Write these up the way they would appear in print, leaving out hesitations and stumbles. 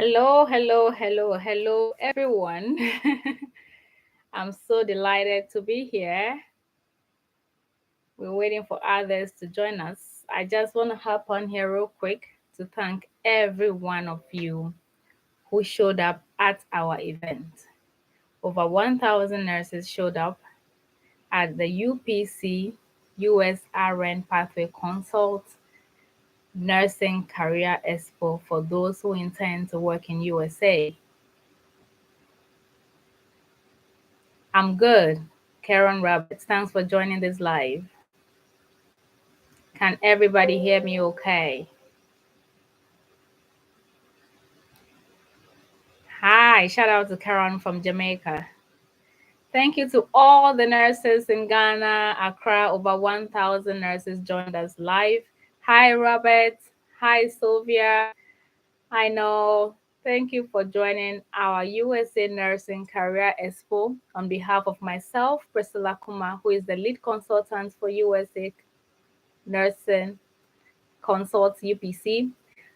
Hello, everyone. I'm so delighted to be here. We're waiting for others to join us. I just want to hop on here real quick to thank every one of you who showed up at our event. Over 1,000 nurses showed up at the UPC USRN Pathway Consult Nursing Career Expo for those who intend to work in USA. I'm good. Karen Roberts, thanks for joining this live. Can everybody hear me okay? Hi, shout out to Karen from Jamaica. Thank you to all the nurses in Ghana, Accra. Over 1,000 nurses joined us live. Hi, Robert. Hi, Sylvia. I know. Thank you for joining our USA Nursing Career Expo on behalf of myself, Priscilla Kuma, who is the lead consultant for USA Nursing Consult UPC.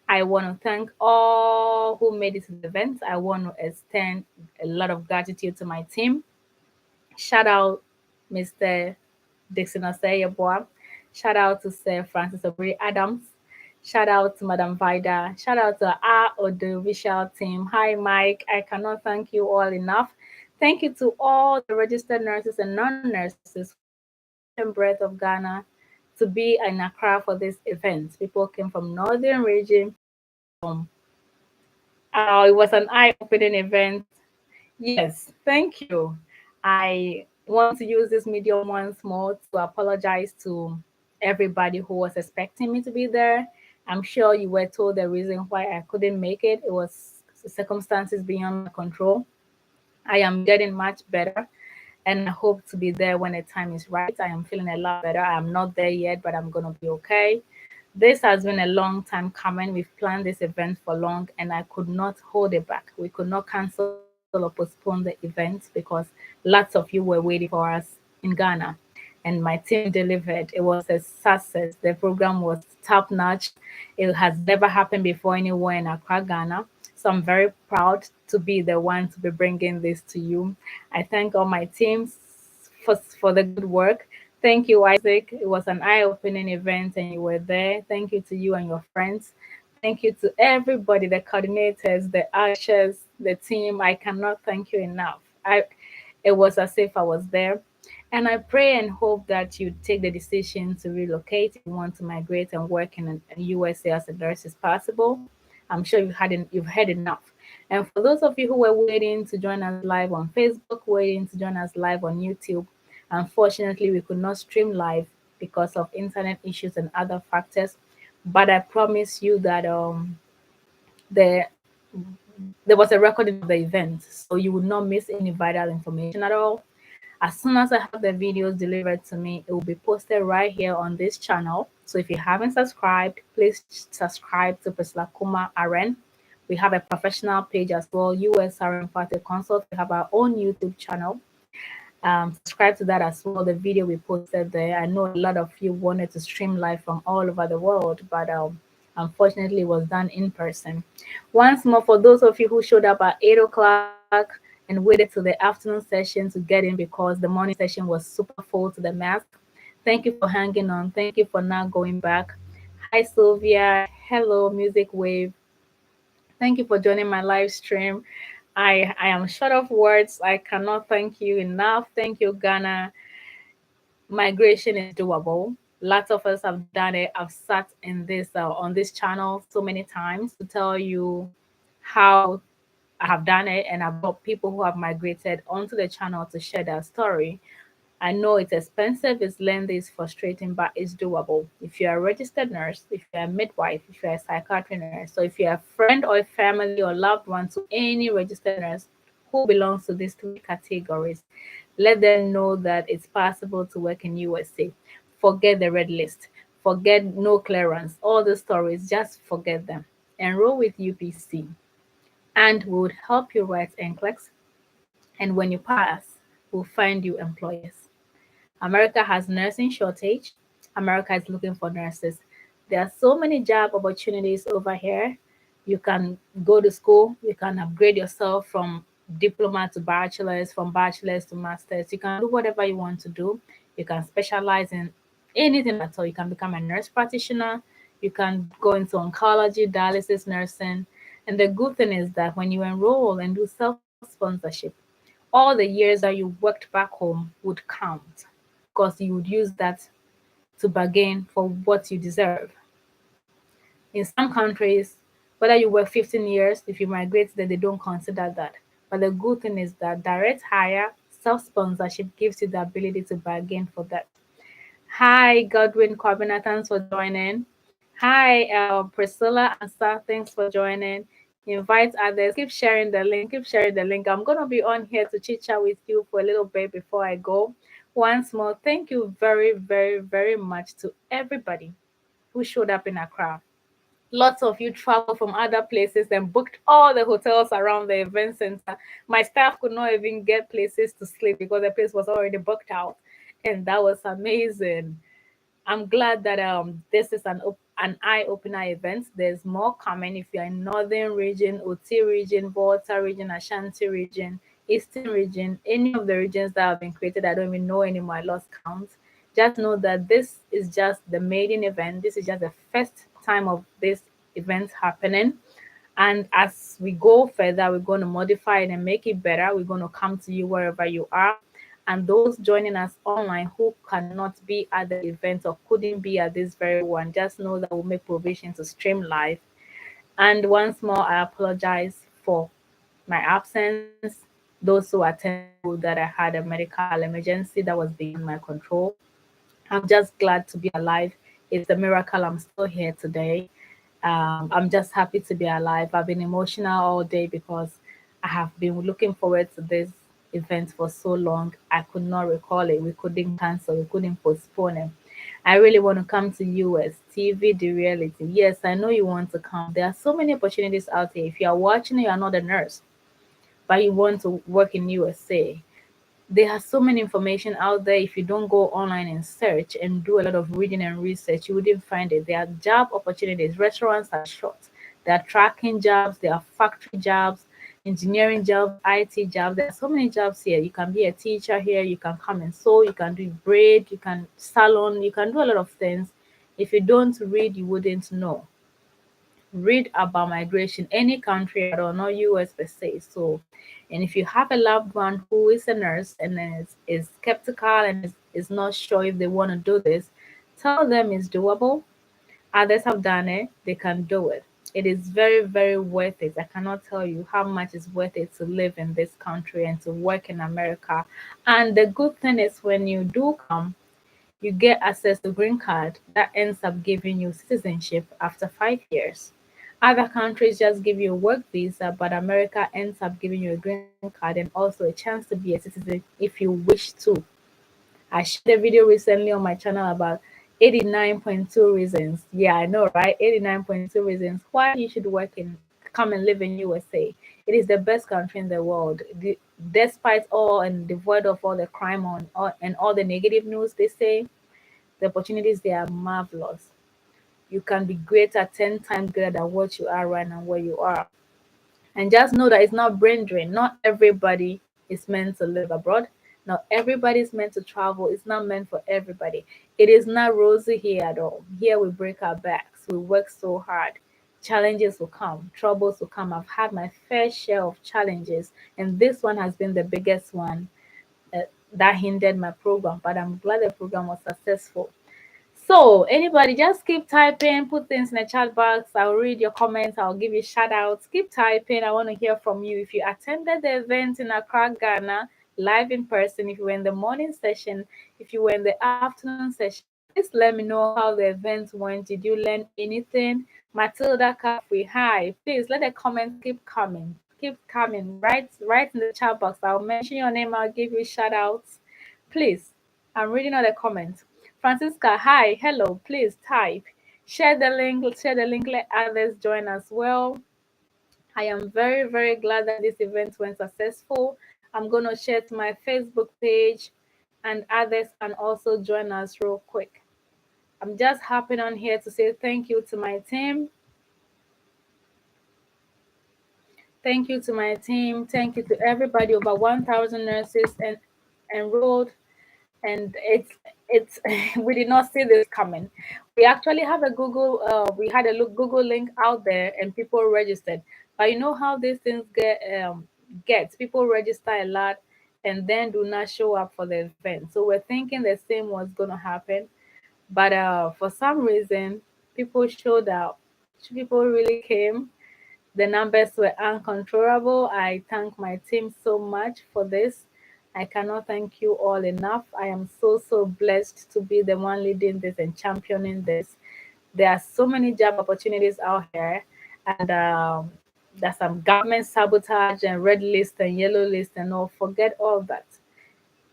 I want to thank all who made it to the event. I want to extend a lot of gratitude to my team. Shout out Mr. Dixon Oseyeboa. Shout out to Sir Francis Obiri Adams. Shout out to Madam Vida. Shout out to our audiovisual team. Hi, Mike. I cannot thank you all enough. Thank you to all the registered nurses and non-nurses and breadth of Ghana to be in Accra for this event. People came from northern region. It was an eye-opening event. Yes, thank you. I want to use this medium once more to apologize to everybody who was expecting me to be there. I'm sure you were told the reason why I couldn't make it. It was circumstances beyond my control. I am getting much better and I hope to be there when the time is right. I am feeling a lot better. I'm not there yet, but I'm going to be okay. This has been a long time coming. We've planned this event for long, and I could not hold it back. We could not cancel or postpone the event because lots of you were waiting for us in Ghana. And my team delivered. It was a success. The program was top notch. It has never happened before anywhere in Accra, Ghana. So I'm very proud to be the one to be bringing this to you. I thank all my teams for the good work. Thank you, Isaac. It was an eye opening event and you were there. Thank you to you and your friends. Thank you to everybody, the coordinators, the ushers, the team. I cannot thank you enough. It was as if I was there. And I pray and hope that you take the decision to relocate if you want to migrate and work in the USA as a nurse is possible. I'm sure you've had enough. And for those of you who were waiting to join us live on Facebook, waiting to join us live on YouTube, unfortunately, we could not stream live because of internet issues and other factors. But I promise you that the there was a recording of the event, so you would not miss any vital information at all. As soon as I have the videos delivered to me, it will be posted right here on this channel. So if you haven't subscribed, please subscribe to Priscilla Kuma RN. We have a professional page as well, USRN Pathway Consult. We have our own YouTube channel. Subscribe to that as well. The video we posted there. I know a lot of you wanted to stream live from all over the world, but unfortunately, it was done in person. Once more, for those of you who showed up at 8 o'clock and waited till the afternoon session to get in because the morning session was super full to the max. Thank you for hanging on. Thank you for not going back. Hi, Sylvia. Hello, Music Wave. Thank you for joining my live stream. I am short of words. I cannot thank you enough. Thank you, Ghana. Migration is doable. Lots of us have done it. I've sat in this on this channel so many times to tell you how I have done it, and I've got people who have migrated onto the channel to share their story. I know it's expensive, it's lengthy, it's frustrating, but it's doable. If you're a registered nurse, if you're a midwife, if you're a psychiatry nurse, so if you're a friend or a family or loved one to any registered nurse who belongs to these three categories, let them know that it's possible to work in USA. Forget the red list, forget no clearance, all the stories, just forget them. Enroll with UPC and we would help you write NCLEX. And when you pass, we'll find you employers. America has nursing shortage. America is looking for nurses. There are so many job opportunities over here. You can go to school, you can upgrade yourself from diploma to bachelor's, from bachelor's to master's. You can do whatever you want to do. You can specialize in anything at all. You can become a nurse practitioner. You can go into oncology, dialysis, nursing. And the good thing is that when you enroll and do self sponsorship, all the years that you worked back home would count because you would use that to bargain for what you deserve. In some countries, whether you work 15 years, if you migrate there, they don't consider that. But the good thing is that direct hire, self sponsorship gives you the ability to bargain for that. Hi, Godwin Kwabena, thanks for joining. Hi, Priscilla and Star, thanks for joining. Invite others. Keep sharing the link. Keep sharing the link. I'm going to be on here to chit chat with you for a little bit before I go. Once more, thank you very, very, very much to everybody who showed up in Accra. Lots of you traveled from other places and booked all the hotels around the event center. My staff could not even get places to sleep because the place was already booked out. And that was amazing. I'm glad that this is an eye opener event. There's more coming if you're in Northern region, OT region, Volta region, Ashanti region, Eastern region, any of the regions that have been created. I don't even know anymore. I lost count. Just know that this is just the maiden event. This is just the first time of this event happening. And as we go further, we're going to modify it and make it better. We're going to come to you wherever you are. And those joining us online who cannot be at the event or couldn't be at this very one, just know that we'll make provision to stream live. And once more, I apologize for my absence. Those who attended that I had a medical emergency that was beyond my control. I'm just glad to be alive. It's a miracle I'm still here today. I'm just happy to be alive. I've been emotional all day because I have been looking forward to this event for so long. I could not recall it. We couldn't cancel. We couldn't postpone it. I really want to come to US TV, the reality. Yes, I know you want to come. There are so many opportunities out there. If you are watching, you are not a nurse, but you want to work in USA, there are so many information out there. If you don't go online and search and do a lot of reading and research, you wouldn't find it. There are job opportunities. Restaurants are short. There are tracking jobs. There are factory jobs, engineering jobs, IT jobs. There are so many jobs here. You can be a teacher here. You can come and sew. You can do braid. You can salon. You can do a lot of things. If you don't read, you wouldn't know. Read about migration, any country at all, not US per se. So, and if you have a loved one who is a nurse and is skeptical and is not sure if they want to do this, tell them it's doable. Others have done it, they can do it. It is very, very worth it. I cannot tell you how much it's worth it to live in this country and to work in America. And the good thing is when you do come, you get access to green card that ends up giving you citizenship after 5 years. Other countries just give you a work visa, but America ends up giving you a green card and also a chance to be a citizen if you wish to. I shared a video recently on my channel about 89.2 reasons. Yeah, I know, right? 89.2 reasons why you should come and live in USA. It is the best country in the world. Despite all and devoid of all the crime and all the negative news they say, the opportunities there are marvelous. You can be greater, 10 times greater than what you are right now, where you are. And just know that it's not brain drain. Not everybody is meant to live abroad. Not everybody is meant to travel. It's not meant for everybody. It is not rosy here at all. Here we break our backs. We work so hard. Challenges will come, troubles will come. I've had my fair share of challenges, and this one has been the biggest one uh, that hindered my program. But I'm glad the program was successful. So, anybody, just keep typing, put things in the chat box. I'll read your comments, I'll give you shout outs. Keep typing. I want to hear from you. If you attended the event in Accra, Ghana, live in person, if you were in the morning session, if you were in the afternoon session, please let me know how the event went. Did you learn anything? Matilda Caffrey, hi. Please let the comments keep coming. Keep coming. Right in the chat box. I'll mention your name, I'll give you shout outs. Please, I'm reading all the comments. Francisca, hi, hello, please type. Share the link, let others join as well. I am very, very glad that this event went successful. I'm going to share to my Facebook page and others can also join us real quick. I'm just hopping on here to say thank you to my team. Thank you to my team. Thank you to everybody. Over 1,000 nurses and enrolled, and it's we did not see this coming. We actually have a Google. We had a look Google link out there, and people registered. But you know how these things get people register a lot, and then do not show up for the event. So we're thinking the same was going to happen, but for some reason, people showed up. People really came. The numbers were uncontrollable. I thank my team so much for this. I cannot thank you all enough. I am so blessed to be the one leading this and championing this. There are so many job opportunities out here, and there's some government sabotage and red list and yellow list and all. Forget all that.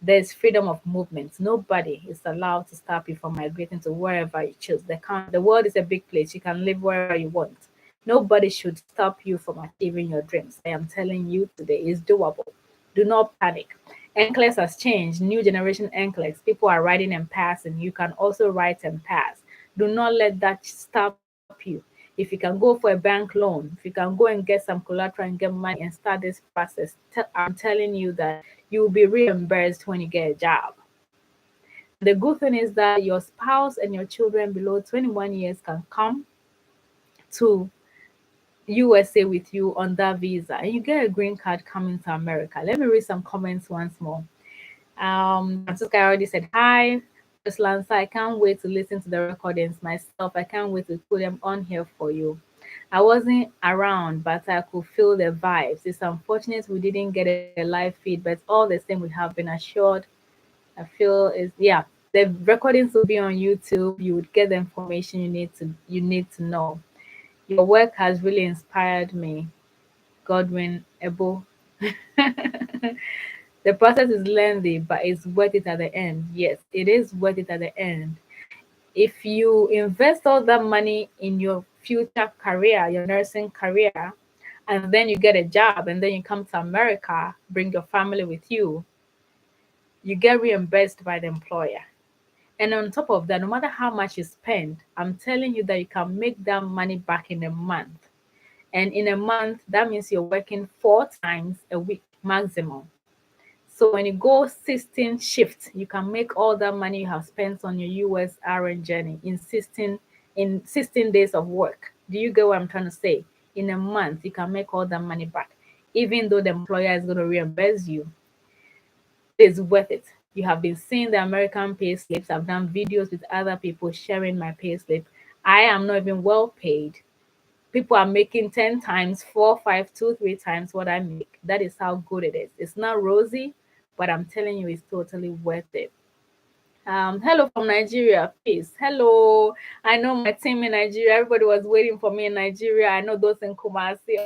There's freedom of movement. Nobody is allowed to stop you from migrating to wherever you choose. The world is a big place. You can live wherever you want. Nobody should stop you from achieving your dreams. I am telling you today, it's doable. Do not panic. NCLEX has changed. New generation NCLEX. People are writing and passing. You can also write and pass. Do not let that stop you. If you can go for a bank loan, if you can go and get some collateral and get money and start this process, I'm telling you that you will be reimbursed when you get a job. And the good thing is that your spouse and your children below 21 years can come to USA with you on that visa, and you get a green card coming to America. Let me read some comments once more. Francisca already said hi. Just Lanza, I can't wait to listen to the recordings myself. I can't wait to put them on here for you. I wasn't around, but I could feel the vibes. It's unfortunate we didn't get a live feed, but all the same, we have been assured. I feel is yeah. The recordings will be on YouTube. You would get the information you need to know. Your work has really inspired me, Godwin Ebo. The process is lengthy, but it's worth it at the end. Yes, it is worth it at the end. If you invest all that money in your future career, your nursing career, and then you get a job and then you come to America, bring your family with you get reimbursed by the employer. And on top of that, no matter how much you spend, I'm telling you that you can make that money back in a month. And in a month, that means you're working 4 times a week maximum. So when you go 16 shifts, you can make all that money you have spent on your USRN journey in 16 days of work. Do you get what I'm trying to say? In a month, you can make all that money back, even though the employer is going to reimburse you. It is worth it. You have been seeing the American pay slips. I've done videos with other people sharing my pay slip. I am not even well paid. People are making 10 times, 4, 5, 2, 3 times what I make. That is how good it is. It's not rosy, but I'm telling you, it's totally worth it. Hello from Nigeria, peace. Hello. I know my team in Nigeria. Everybody was waiting for me in Nigeria. I know those in Kumasi.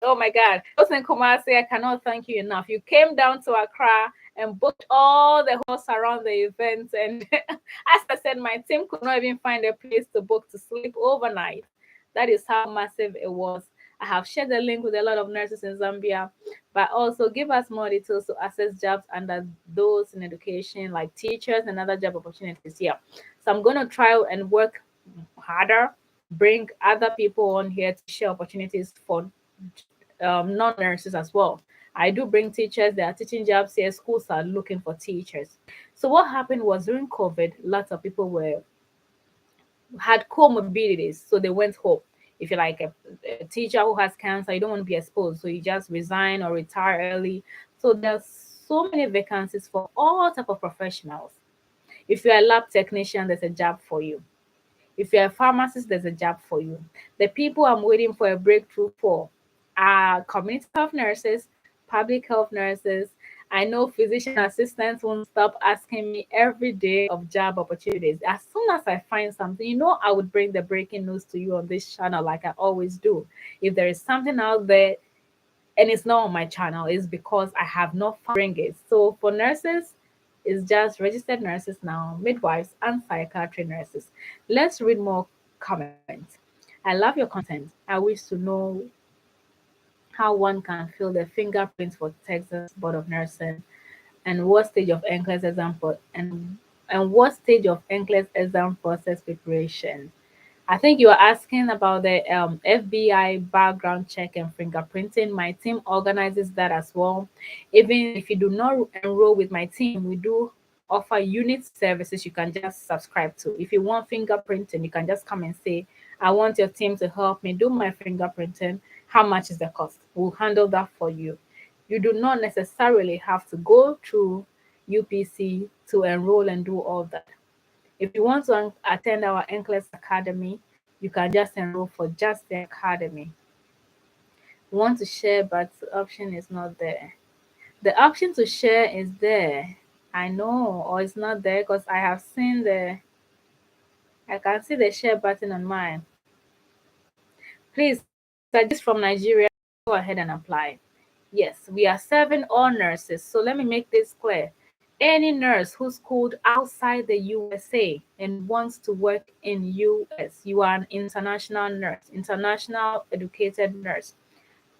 Oh my God, those in Kumasi, I cannot thank you enough. You came down to Accra and booked all the hosts around the event. And as I said, my team could not even find a place to book to sleep overnight. That is how massive it was. I have shared the link with a lot of nurses in Zambia, but also give us more details to access jobs under those in education, like teachers and other job opportunities. Yeah. So I'm going to try and work harder, bring other people on here to share opportunities for non nurses as well. I do bring teachers, there are teaching jobs here, schools are looking for teachers. So what happened was during COVID, lots of people had comorbidities, so they went home. If you're like a teacher who has cancer, you don't want to be exposed, so you just resign or retire early. So there's so many vacancies for all type of professionals. If you're a lab technician, there's a job for you. If you're a pharmacist, there's a job for you. The people I'm waiting for a breakthrough for are community health nurses, public health nurses. I know physician assistants won't stop asking me every day of job opportunities. As soon as I find something, I would bring the breaking news to you on this channel like I always do. If there is something out there and it's not on my channel, it's because I have not found it. So for nurses, it's just registered nurses now, midwives, and psychiatry nurses. Let's read more comments. I love your content. I wish to know how one can feel the fingerprints for Texas Board of Nursing and what stage of NCLEX exam and what stage of NCLEX exam process preparation. I think you are asking about the FBI background check and fingerprinting. My team organizes that as well. Even if you do not enroll with my team, we do offer unit services you can just subscribe to. If you want fingerprinting, you can just come and say, I want your team to help me do my fingerprinting. How much is the cost? We'll handle that for you. You do not necessarily have to go through UPC to enroll and do all that. If you want to attend our NCLEX Academy, you can just enroll for just the academy. You want to share, but the option is not there. The option to share is there. I know, or it's not there because I can see the share button on mine. Please, suggest from Nigeria, go ahead and apply. Yes, we are serving all nurses. So let me make this clear. Any nurse who's schooled outside the USA and wants to work in US, you are an international nurse, international educated nurse,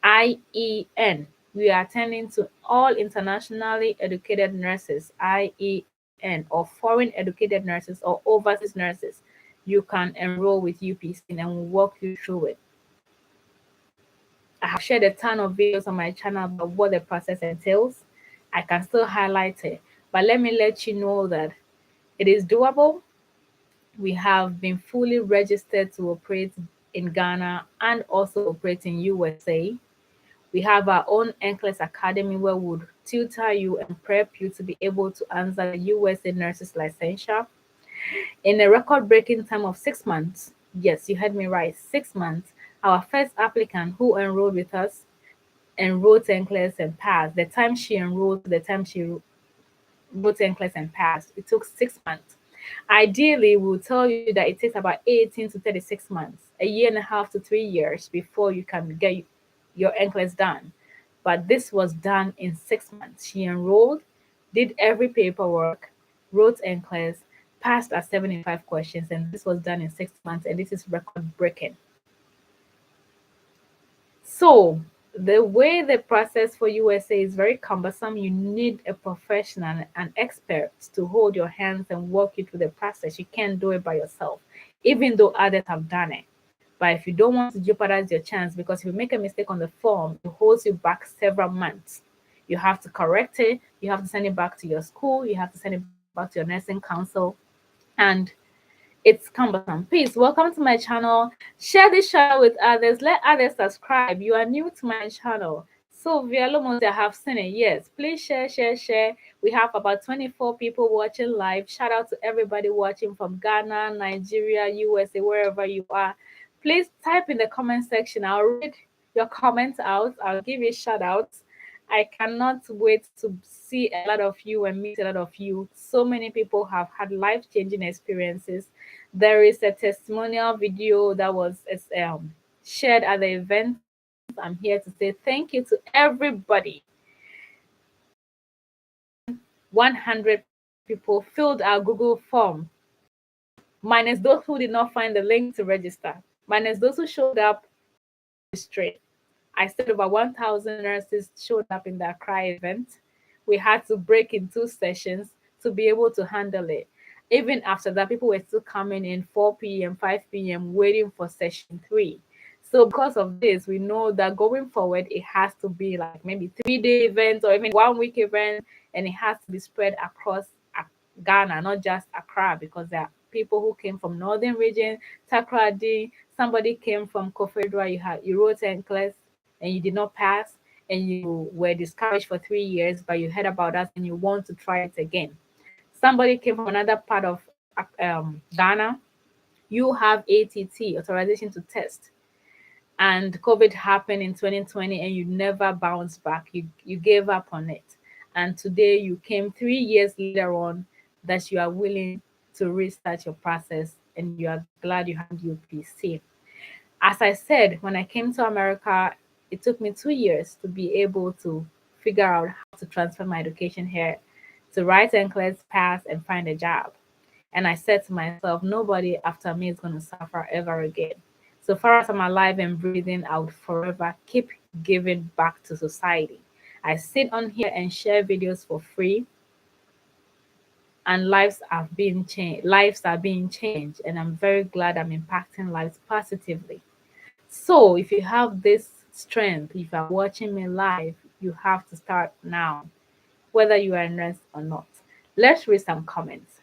IEN. We are attending to all internationally educated nurses, IEN, or foreign educated nurses or overseas nurses. You can enroll with UPC and we'll walk you through it. I have shared a ton of videos on my channel about what the process entails. I can still highlight it, but let me let you know that it is doable. We have been fully registered to operate in Ghana and also operate in USA. We have our own NCLEX Academy where we would tutor you and prep you to be able to answer the USA Nurses Licensure in a record-breaking time of 6 months. Yes, you heard me right, 6 months. Our first applicant who enrolled with us enrolled NCLEX and passed. The time she enrolled to the time she wrote NCLEX and passed, it took 6 months. Ideally, we'll tell you that it takes about 18 to 36 months, a year and a half to 3 years before you can get your NCLEX done. But this was done in 6 months. She enrolled, did every paperwork, wrote NCLEX, passed at 75 questions, and this was done in 6 months, and this is record breaking. So the way the process for USA is very cumbersome. You need a professional, an expert to hold your hands and walk you through the process. You can't do it by yourself, even though others have done it. But if you don't want to jeopardize your chance, because if you make a mistake on the form, it holds you back several months. You have to correct it. You have to send it back to your school. You have to send it back to your nursing council. And it's cumbersome. Please welcome to my channel. Share this channel with others. Let others subscribe. You are new to my channel. So Vialomonte, I have seen it. Yes, please share, share, share. We have about 24 people watching live. Shout out to everybody watching from Ghana, Nigeria, USA, wherever you are. Please type in the comment section. I'll read your comments out. I'll give you shout outs. I cannot wait to see a lot of you and meet a lot of you. So many people have had life-changing experiences. There is a testimonial video that was shared at the event. I'm here to say thank you to everybody. More than 100 people filled our Google form, minus those who did not find the link to register, minus those who showed up straight. I said over 1,000 nurses showed up in the Accra event. We had to break in 2 sessions to be able to handle it. Even after that, people were still coming in 4 p.m., 5 p.m., waiting for session 3. So because of this, we know that going forward, it has to be like maybe 3-day events or even 1-week event, and it has to be spread across Ghana, not just Accra, because there are people who came from northern region, Takrady, somebody came from Kofedra, you wrote NCLEX and you did not pass, and you were discouraged for 3 years, but you heard about us and you want to try it again. Somebody came from another part of Ghana. You have ATT, authorization to test, and COVID happened in 2020 and you never bounced back. You gave up on it. And today you came 3 years later on that you are willing to restart your process and you are glad you had UPC. As I said, when I came to America, it took me 2 years to be able to figure out how to transfer my education here, to write NCLEX, pass, and find a job. And I said to myself, nobody after me is going to suffer ever again. So far as I'm alive and breathing, I would forever keep giving back to society. I sit on here and share videos for free. and lives are being changed. Lives are being changed, and I'm very glad I'm impacting lives positively. So if you have this strength, if you're watching me live, you have to start now, whether you are a nurse or not. Let's read some comments.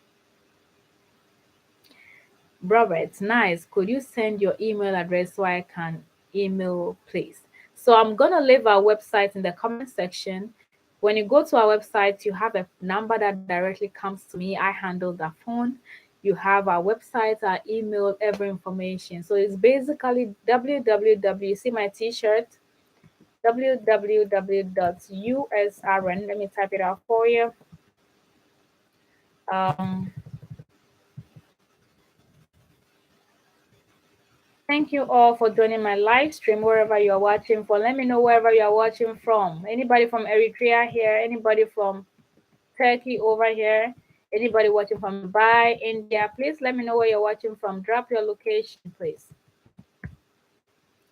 Robert, nice. Could you send your email address so I can email, please? So I'm gonna leave our website in the comment section. When you go to our website, you have a number that directly comes to me. I handle the phone. You have our website, our email, every information. So it's basically www. See my T-shirt, www.usrn. Let me type it out for you. Um, Thank you all for joining my live stream wherever you're watching from. Let me know wherever you're watching from. Anybody from Eritrea here? Anybody from Turkey over here? Anybody watching from Dubai, India? Please let me know where you're watching from. Drop your location, please.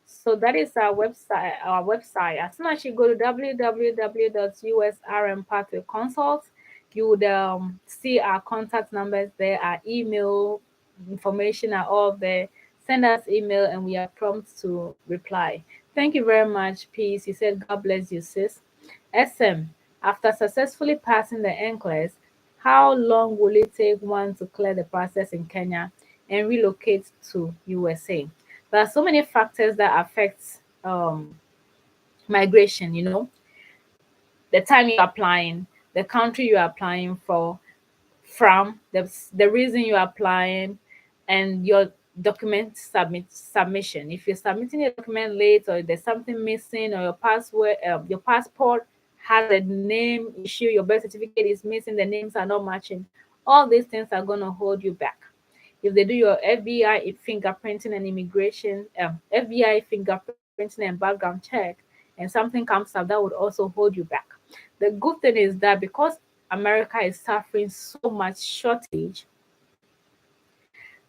So that is our website. Our website. As soon as you go to www.USRN Pathway Consult, you would see our contact numbers there, our email information are all there. Send us email and we are prompt to reply. Thank you very much, Peace. You said God bless you, sis. SM, after successfully passing the NCLEX, how long will it take one to clear the process in Kenya and relocate to USA? There are so many factors that affect migration, the time you're applying, the country you're applying from, the reason you're applying, and your document submission. If you're submitting a document late, or there's something missing, or your passport has a name issue, your birth certificate is missing, the names are not matching, all these things are going to hold you back. If they do your FBI fingerprinting and immigration, FBI fingerprinting and background check, and something comes up, that would also hold you back. The good thing is that because America is suffering so much shortage,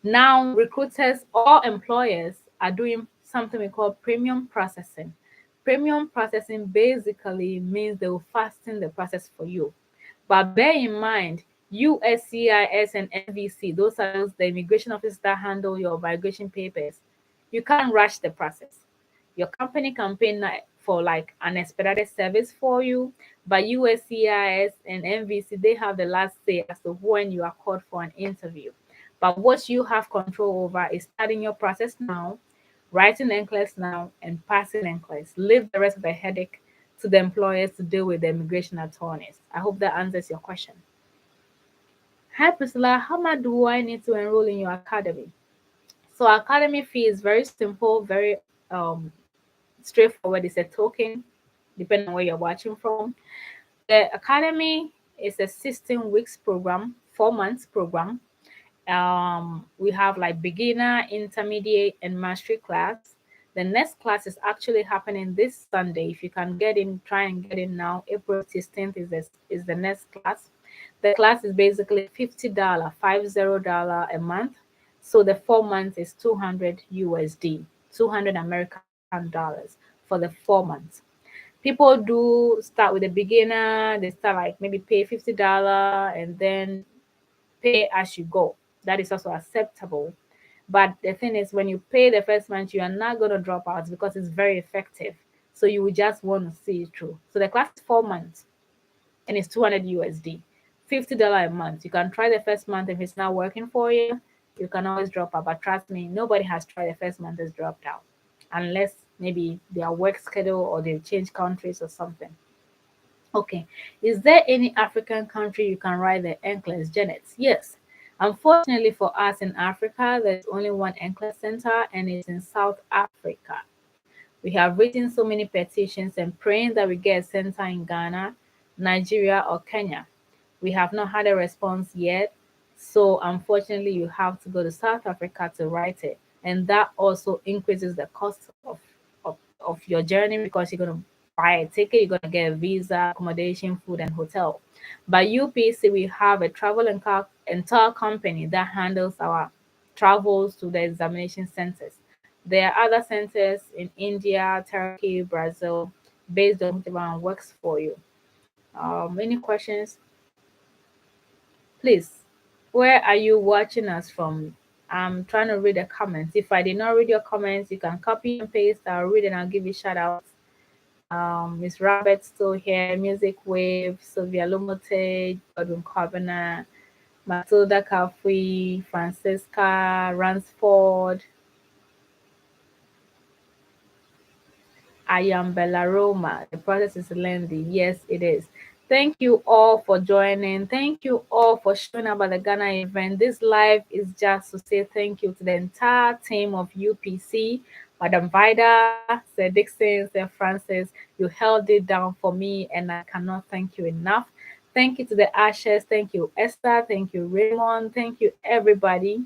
now recruiters or employers are doing something we call premium processing. Premium processing basically means they will fasten the process for you. But bear in mind, USCIS and NVC, those are the immigration officers that handle your migration papers. You can't rush the process. Your company can pay for like an expedited service for you, but USCIS and NVC, they have the last say as to when you are called for an interview. But what you have control over is starting your process now, writing NCLEX now, and passing NCLEX. Leave the rest of the headache to the employers to deal with the immigration attorneys. I hope that answers your question. Hi Priscilla, how much do I need to enroll in your academy? So academy fee is very simple, very straightforward. It's a token, depending on where you're watching from. The academy is a 16 weeks program, 4 months program. We have like beginner, intermediate, and mastery class. The next class is actually happening this Sunday. If you can get in, try and get in now. April 16th is the next class. The class is basically $50, $50 a month. So the 4 months is 200 USD, 200 American dollars for the 4 months. People do start with a beginner. They start like maybe pay $50 and then pay as you go. That is also acceptable. But the thing is, when you pay the first month, you are not going to drop out because it's very effective. So you will just want to see it through. So the class is 4 months and it's 200 USD, $50 a month. You can try the first month. If it's not working for you, you can always drop out. But trust me, nobody has tried the first month has dropped out unless maybe their work schedule or they change countries or something. Okay. Is there any African country you can write the NCLEX, Janet? Yes. Unfortunately for us in Africa, there's only one NCLEX center and it's in South Africa. We have written so many petitions and praying that we get a center in Ghana, Nigeria, or Kenya. We have not had a response yet. So unfortunately, you have to go to South Africa to write it. And that also increases the cost of your journey because you're going to buy a ticket, you're going to get a visa, accommodation, food, and hotel. By UPC, we have a travel and entire company that handles our travels to the examination centers. There are other centers in India, Turkey, Brazil, based on whichever one works for you. Any questions? Please, where are you watching us from? I'm trying to read the comments. If I did not read your comments, you can copy and paste. I'll read and I'll give you shout outs. Miss Roberts still here, Music Wave, Sylvia Lumote, Godwin Covenant, Matilda Kafui, Francisca Ransford, I am Bellaroma. The process is lengthy. Yes, it is. Thank you all for joining. Thank you all for showing up at the Ghana event. This live is just to say thank you to the entire team of UPC, Madam Vida, Sir Dixon, Sir Francis. You held it down for me, and I cannot thank you enough. Thank you to the Ashes. Thank you, Esther. Thank you, Raymond. Thank you, everybody.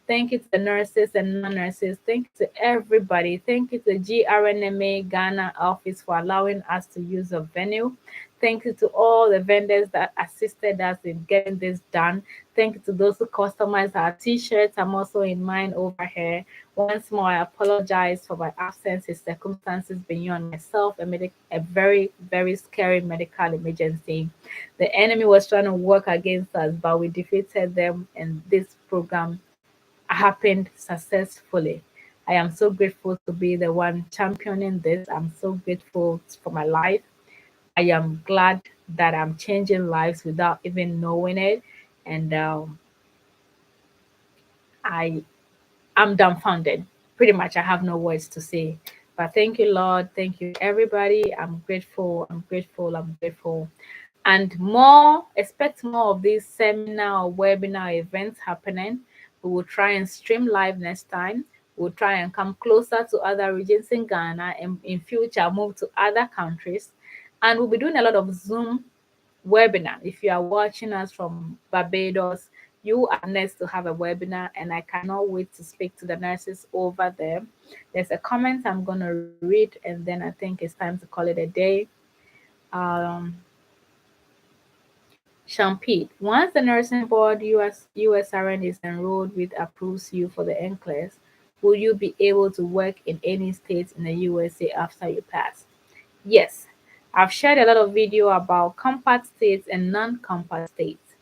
Thank you to the nurses and non-nurses. Thank you to everybody. Thank you to the GRNMA Ghana office for allowing us to use the venue. Thank you to all the vendors that assisted us in getting this done. Thank you to those who customized our t-shirts. I'm also in mine over here. Once more, I apologize for my absence. It's circumstances beyond myself. A very, very scary medical emergency. The enemy was trying to work against us, but we defeated them, and this program happened successfully. I am so grateful to be the one championing this. I'm so grateful for my life. I am glad that I'm changing lives without even knowing it. And I am dumbfounded. Pretty much, I have no words to say. But thank you, Lord. Thank you, everybody. I'm grateful. I'm grateful. I'm grateful. And more, expect more of these seminar or webinar events happening. We will try and stream live next time. We'll try and come closer to other regions in Ghana and in future move to other countries. And we'll be doing a lot of Zoom webinar. If you are watching us from Barbados, you are next to have a webinar, and I cannot wait to speak to the nurses over there. There's a comment I'm going to read, and then I think it's time to call it a day. Um, Shampede. Once the nursing board USRN is enrolled with approves you for the NCLEX, will you be able to work in any state in the USA after you pass? Yes. I've shared a lot of video about compact states and non-compact states.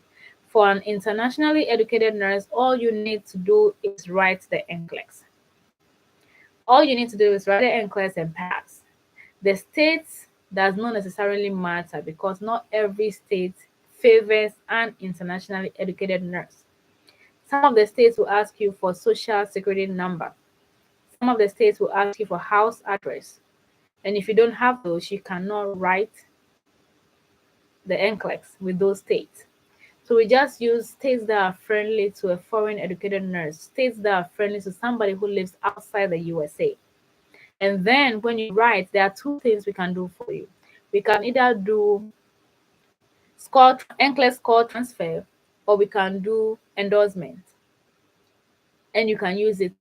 For an internationally educated nurse, all you need to do is write the NCLEX. All you need to do is write the NCLEX and pass. The states does not necessarily matter because not every state favors an internationally educated nurse. Some of the states will ask you for social security number. Some of the states will ask you for house address. And if you don't have those, you cannot write the NCLEX with those states. So we just use states that are friendly to a foreign educated nurse, states that are friendly to somebody who lives outside the USA. And then when you write, there are two things we can do for you. We can either do NCLEX score transfer, or we can do endorsement. And you can use it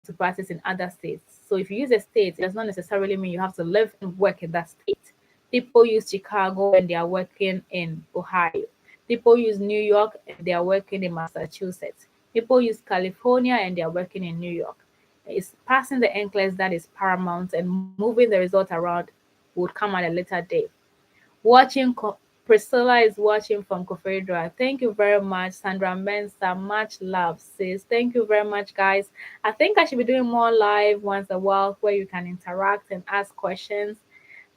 to practice in other states. So if you use a state, it does not necessarily mean you have to live and work in that state. People use Chicago and they are working in Ohio. People use New York and they are working in Massachusetts. People use California and they are working in New York. It's passing the NCLEX that is paramount, and moving the result around would come at a later date. Watching Priscilla is watching from Kofedra. Thank you very much, Sandra Mensa. Much love, sis. Thank you very much, guys. I think I should be doing more live once a while where you can interact and ask questions.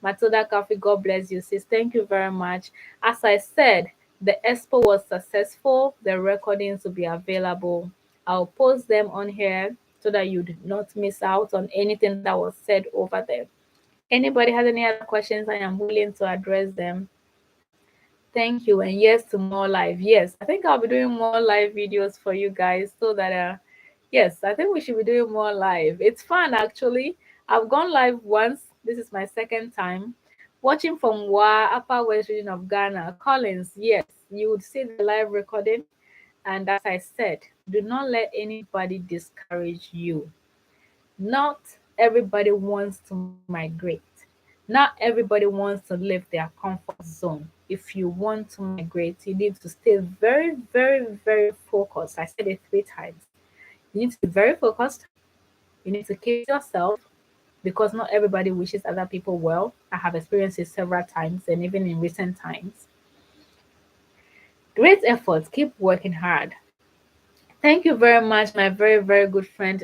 Matilda Coffee, God bless you, sis. Thank you very much. As I said, the expo was successful. The recordings will be available. I'll post them on here so that you do not miss out on anything that was said over there. Anybody has any other questions, I am willing to address them. Thank you. And yes to more live. Yes, I think I'll be doing more live videos for you guys so that, yes, I think we should be doing more live. It's fun, actually. I've gone live once. This is my second time. Watching from Upper West region of Ghana. Collins, yes, you would see the live recording. And as I said, do not let anybody discourage you. Not everybody wants to migrate. Not everybody wants to leave their comfort zone. If you want to migrate, you need to stay very, very, very focused. I said it 3 times. You need to be very focused. You need to keep yourself, because not everybody wishes other people well. I have experienced it several times and even in recent times. Great efforts. Keep working hard. Thank you very much, my very, very good friend,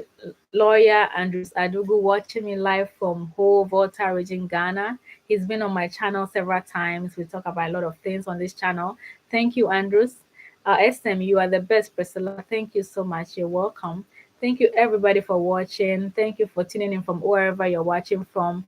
lawyer Andrews Adugu, watching me live from Ho, Volta region, Ghana. He's been on my channel several times. We talk about a lot of things on this channel. Thank you, Andrews. SM, you are the best, Priscilla. Thank you so much. You're welcome. Thank you, everybody, for watching. Thank you for tuning in from wherever you're watching from.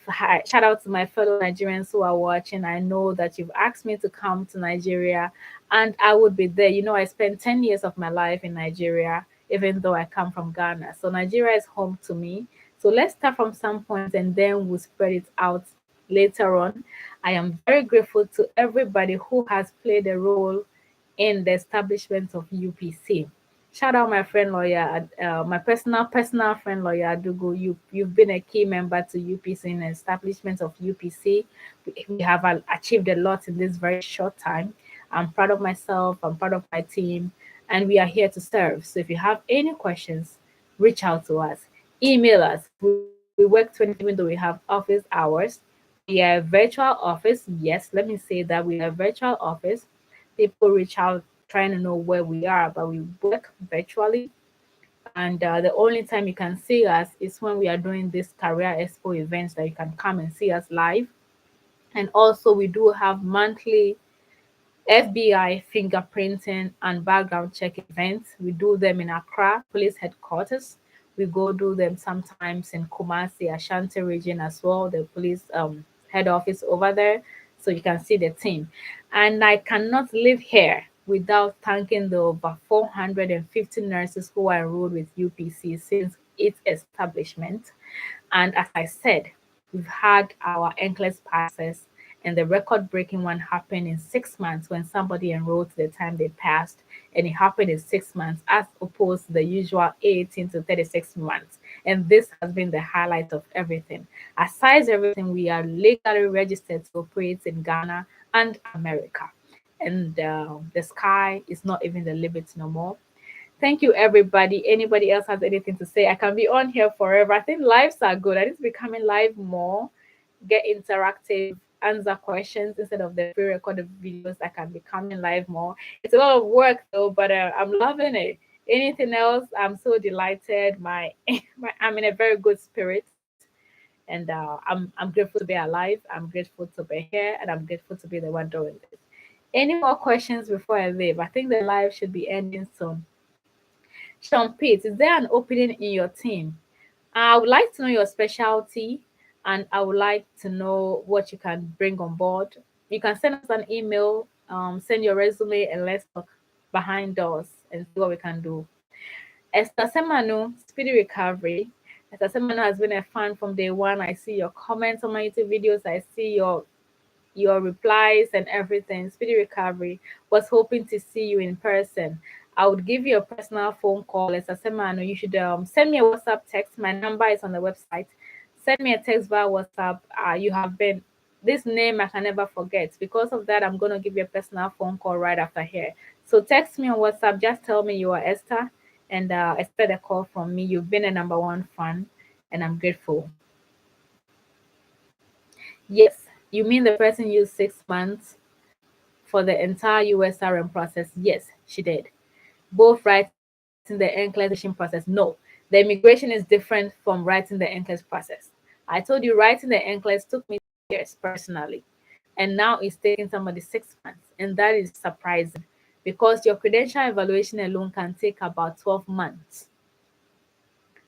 Hi, shout out to my fellow Nigerians who are watching. I know that you've asked me to come to Nigeria and I would be there. You know, I spent 10 years of my life in Nigeria, even though I come from Ghana. So Nigeria is home to me. So let's start from some points and then we'll spread it out later on. I am very grateful to everybody who has played a role in the establishment of UPC. Shout out my friend lawyer, my personal friend lawyer Adugo. You've been a key member to UPC in the establishment of UPC. We have achieved a lot in this very short time. I'm proud of myself. I'm proud of my team, and we are here to serve. So if you have any questions, reach out to us. Email us. We work 20 even though we have office hours. We are a virtual office. Yes, let me say that we are a virtual office. People reach out trying to know where we are, but we work virtually. And the only time you can see us is when we are doing this career expo events that you can come and see us live. And also, we do have monthly FBI fingerprinting and background check events. We do them in Accra, police headquarters. We go do them sometimes in Kumasi, Ashanti region as well, the police head office over there. So you can see the team. And I cannot live here without thanking the over 450 nurses who are enrolled with UPC since its establishment. And as I said, we've had our NCLEX passes, and the record breaking one happened in 6 months when somebody enrolled to the time they passed, and it happened in 6 months as opposed to the usual 18 to 36 months. And this has been the highlight of everything. Aside everything, we are legally registered to operate in Ghana and America. And the sky is not even the limit no more. Thank you, everybody. Anybody else has anything to say? I can be on here forever. I think lives are good. I need to be coming live more, get interactive, answer questions instead of the pre-recorded videos. I can be coming live more. It's a lot of work though, but I'm loving it. Anything else? I'm so delighted. I'm in a very good spirit, and I'm grateful to be alive. I'm grateful to be here, and I'm grateful to be the one doing this. Any more questions before I leave? I think the live should be ending soon. Sean Pete, is there an opening in your team? I would like to know your specialty and I would like to know what you can bring on board. You can send us an email, send your resume, and let's talk behind doors and see what we can do. Esther Semanu, Speedy Recovery. Esther Semanu has been a fan from day one. I see your comments on my YouTube videos. I see your replies and everything. Speedy recovery. Was hoping to see you in person. I would give you a personal phone call. As I said, man, you should send me a WhatsApp text. My number is on the website. Send me a text via WhatsApp. You have been this name I can never forget. Because of that, I'm gonna give you a personal phone call right after here. So text me on WhatsApp. Just tell me you are Esther, and expect a call from me. You've been a number one fan, and I'm grateful. Yes, you mean the person used 6 months for the entire USRN process? Yes, she did. Both writing the NCLEX process? No. The immigration is different from writing the NCLEX process. I told you writing the NCLEX took me 2 years personally, and now it's taking somebody 6 months, and that is surprising because your credential evaluation alone can take about 12 months,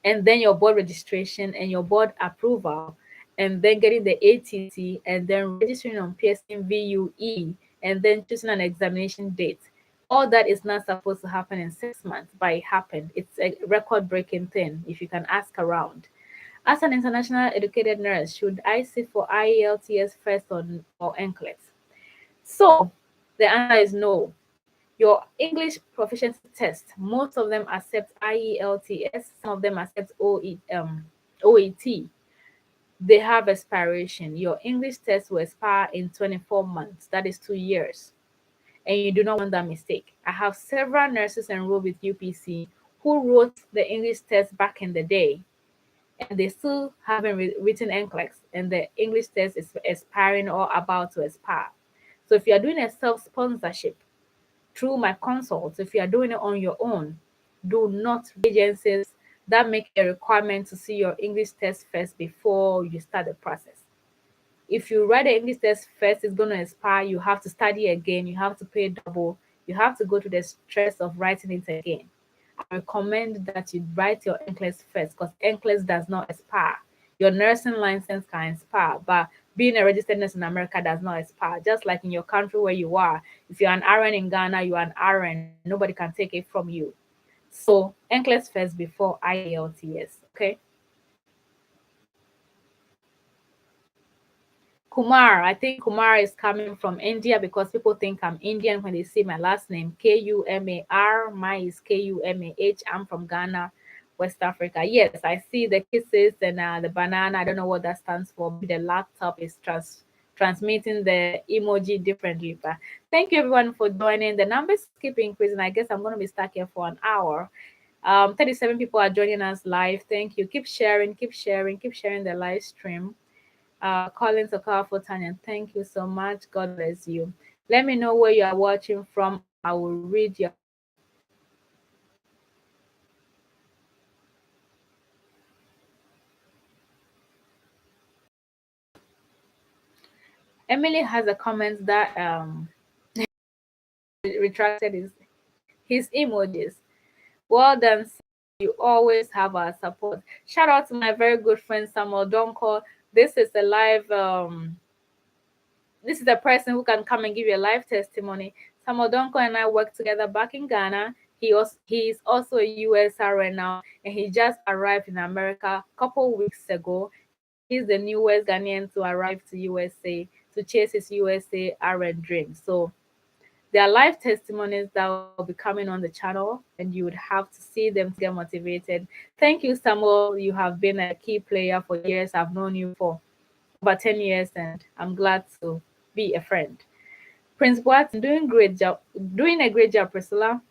and then your board registration and your board approval, and then getting the ATT, and then registering on PSN VUE, and then choosing an examination date. All that is not supposed to happen in 6 months, but it happened. It's a record breaking thing if you can ask around. As an international educated nurse, should I sit for IELTS first or NCLEX? So the answer is no. Your English proficiency test, most of them accept IELTS, some of them accept OET. They have expiration. Your English test will expire in 24 months. That is 2 years. And you do not want that mistake. I have several nurses enrolled with UPC who wrote the English test back in the day, and they still haven't written NCLEX, and the English test is expiring or about to expire. So if you are doing a self-sponsorship, through my consults. If you are doing it on your own, do not agencies that make a requirement to see your English test first before you start the process. If you write the English test first, it's going to expire. You have to study again. You have to pay double. You have to go to the stress of writing it again. I recommend that you write your NCLEX first because NCLEX does not expire. Your nursing license can expire, but being a registered nurse in America does not expire. Just like in your country where you are, if you're an RN in Ghana, you are an RN. Nobody can take it from you. So NCLEX first before IELTS. Okay. Kumar, I think Kumar is coming from India because people think I'm Indian when they see my last name, Kumar. Mine is Kumah. I'm from Ghana, West Africa. Yes, I see the kisses and the banana. I don't know what that stands for. Maybe the laptop is transmitting the emoji differently. But thank you everyone for joining. The numbers keep increasing. I guess I'm going to be stuck here for an hour. 37 people are joining us live. Thank you. Keep sharing, keep sharing, keep sharing the live stream. Collins Okafor Tanya, thank you so much. God bless you. Let me know where you are watching from. I will read your. Emily has a comment that retracted his emojis. Well done. You always have our support. Shout out to my very good friend Samuel Donko. This is a live this is the person who can come and give you a live testimony. Samuel Donko and I worked together back in Ghana. He is also a USRN now, and he just arrived in America a couple weeks ago. He's the newest Ghanaian to arrive to USA to chase his USA RN dream. So there are live testimonies that will be coming on the channel, and you would have to see them to get motivated. Thank you, Samuel. You have been a key player for years. I've known you for about 10 years, and I'm glad to be a friend. Prince Watson, doing a great job, Priscilla.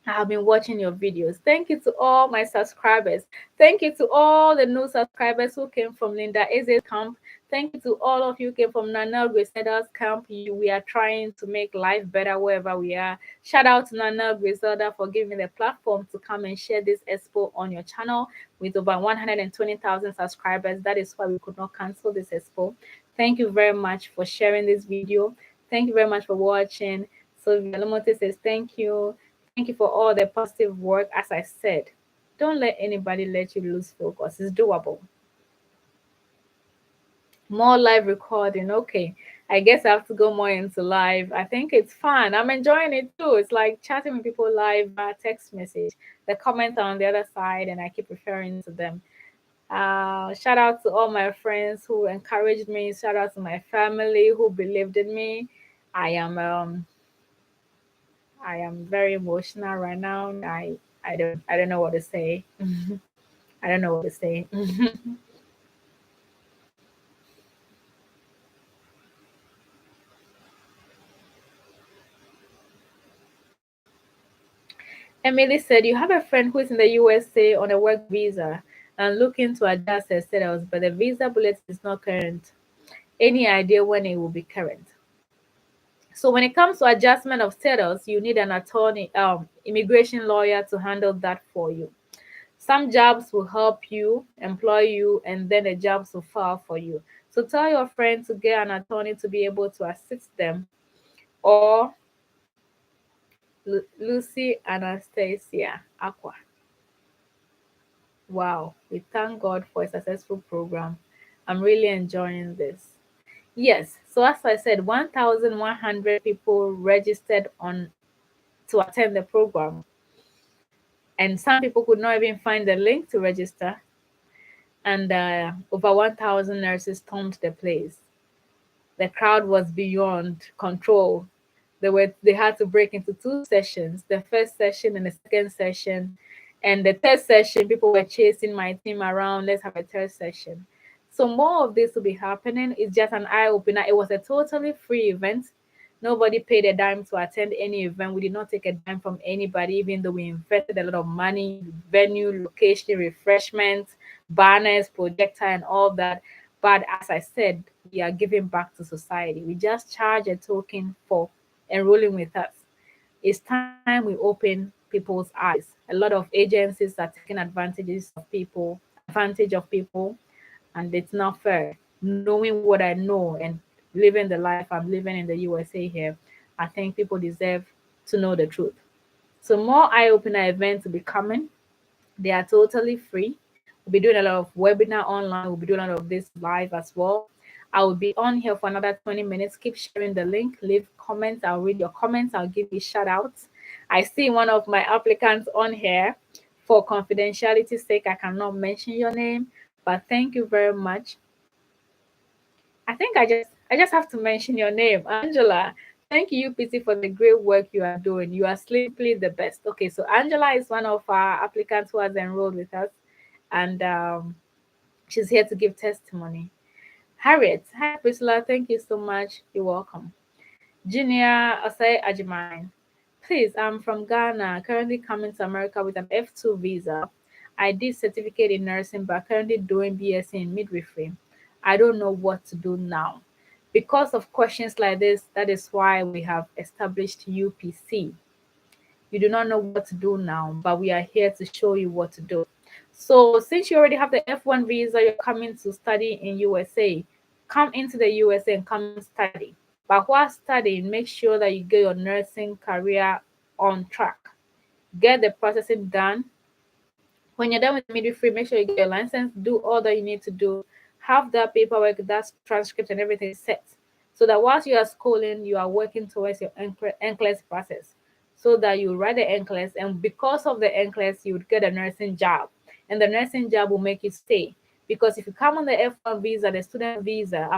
I have been watching your videos. Thank you to all my subscribers. Thank you to all the new subscribers who came from Linda Eze's camp. Thank you to all of you who came from Nana Griselda's camp. We are trying to make life better wherever we are. Shout out to Nana Griselda for giving the platform to come and share this expo on your channel with over 120,000 subscribers. That is why we could not cancel this expo. Thank you very much for sharing this video. Thank you very much for watching. So Velomote says thank you. Thank you for all the positive work. As I said, don't let anybody let you lose focus. It's doable. More live recording. Okay. I guess I have to go more into live. I think it's fun. I'm enjoying it too. It's like chatting with people live via text message. The comments are on the other side and I keep referring to them. Shout out to all my friends who encouraged me. Shout out to my family who believed in me. I am very emotional right now. I don't know what to say. I don't know what to say. Emily said, you have a friend who is in the USA on a work visa and looking to adjust her status, but the visa bullet is not current. Any idea when it will be current? So when it comes to adjustment of status, you need an attorney, immigration lawyer to handle that for you. Some jobs will help you, employ you, and then the jobs will file for you. So tell your friend to get an attorney to be able to assist them, or Lucy Anastasia Aqua. Wow, we thank God for a successful program. I'm really enjoying this. Yes, so as I said, 1,100 people registered on to attend the program, and some people could not even find the link to register. And over 1,000 nurses stormed the place. The crowd was beyond control. They had to break into two sessions, the first session and the second session. And the third session, people were chasing my team around. Let's have a third session. So more of this will be happening. It's just an eye opener. It was a totally free event. Nobody paid a dime to attend any event. We did not take a dime from anybody, even though we invested a lot of money, venue, location, refreshments, banners, projector, and all that. But as I said, we are giving back to society. We just charge a token for enrolling with us. It's time we open people's eyes. A lot of agencies are taking advantage of people, and it's not fair. Knowing what I know and living the life I'm living in the USA here, I think people deserve to know the truth. So more eye-opener events will be coming. They are totally free. We'll be doing a lot of webinar online. We'll be doing a lot of this live as well. I will be on here for another 20 minutes. Keep sharing the link. Leave comments. I'll read your comments. I'll give you shout outs. I see one of my applicants on here. For confidentiality's sake, I cannot mention your name, but thank you very much. I just have to mention your name, Angela. Thank you, UPC, for the great work you are doing. You are simply the best. Okay, so Angela is one of our applicants who has enrolled with us, and she's here to give testimony. Harriet, hi Priscilla, thank you so much. You're welcome. Junior Osei Ajimine, please, I'm from Ghana, currently coming to America with an F2 visa. I did certificate in nursing, but currently doing BSc in midwifery. I don't know what to do now. Because of questions like this, that is why we have established UPC. You do not know what to do now, but we are here to show you what to do. So since you already have the F1 visa, you're coming to study in USA, come into the USA and come study. But while studying, make sure that you get your nursing career on track. Get the processing done. When you're done with midwifery, make sure you get your license, do all that you need to do, have that paperwork, that transcript, and everything set. So that whilst you are schooling, you are working towards your NCLEX process. So that you write the NCLEX, and because of the NCLEX, you would get a nursing job. And the nursing job will make you stay. Because if you come on the F1 visa, the student visa,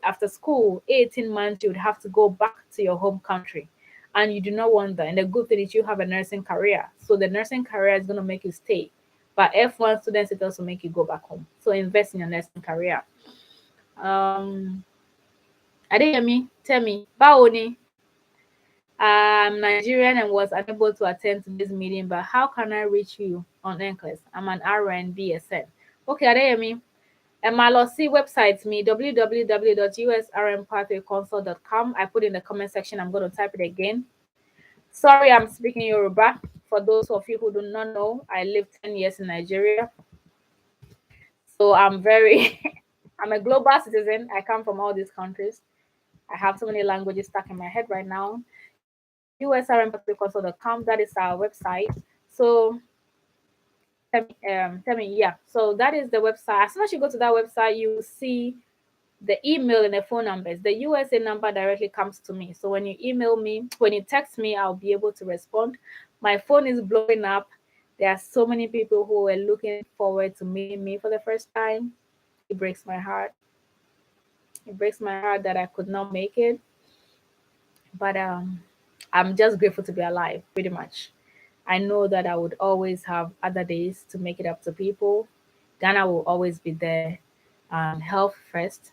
after school, 18 months, you would have to go back to your home country. And you do not want that. And the good thing is you have a nursing career. So the nursing career is going to make you stay. But F1 students, it also make you go back home. So invest in your nursing career. Adeyemi, tell me, Baoni, I'm Nigerian and was unable to attend today's meeting, but how can I reach you on NCLEX? I'm an RN BSN. Okay, Adeyemi, MLOC website me, www.USRN Pathway Consult.com. I put in the comment section, I'm going to type it again. Sorry, I'm speaking Yoruba. For those of you who do not know, I lived 10 years in Nigeria. So I'm I'm a global citizen. I come from all these countries. I have so many languages stuck in my head right now. USRNPathwayConsult.com, that is our website. So tell me, yeah. So that is the website. As soon as you go to that website, you will see the email and the phone numbers. The USA number directly comes to me. So when you email me, when you text me, I'll be able to respond. My phone is blowing up. There are so many people who are looking forward to meeting me for the first time. It breaks my heart. It breaks my heart that I could not make it. But I'm just grateful to be alive, pretty much. I know that I would always have other days to make it up to people. Ghana will always be there. Health first.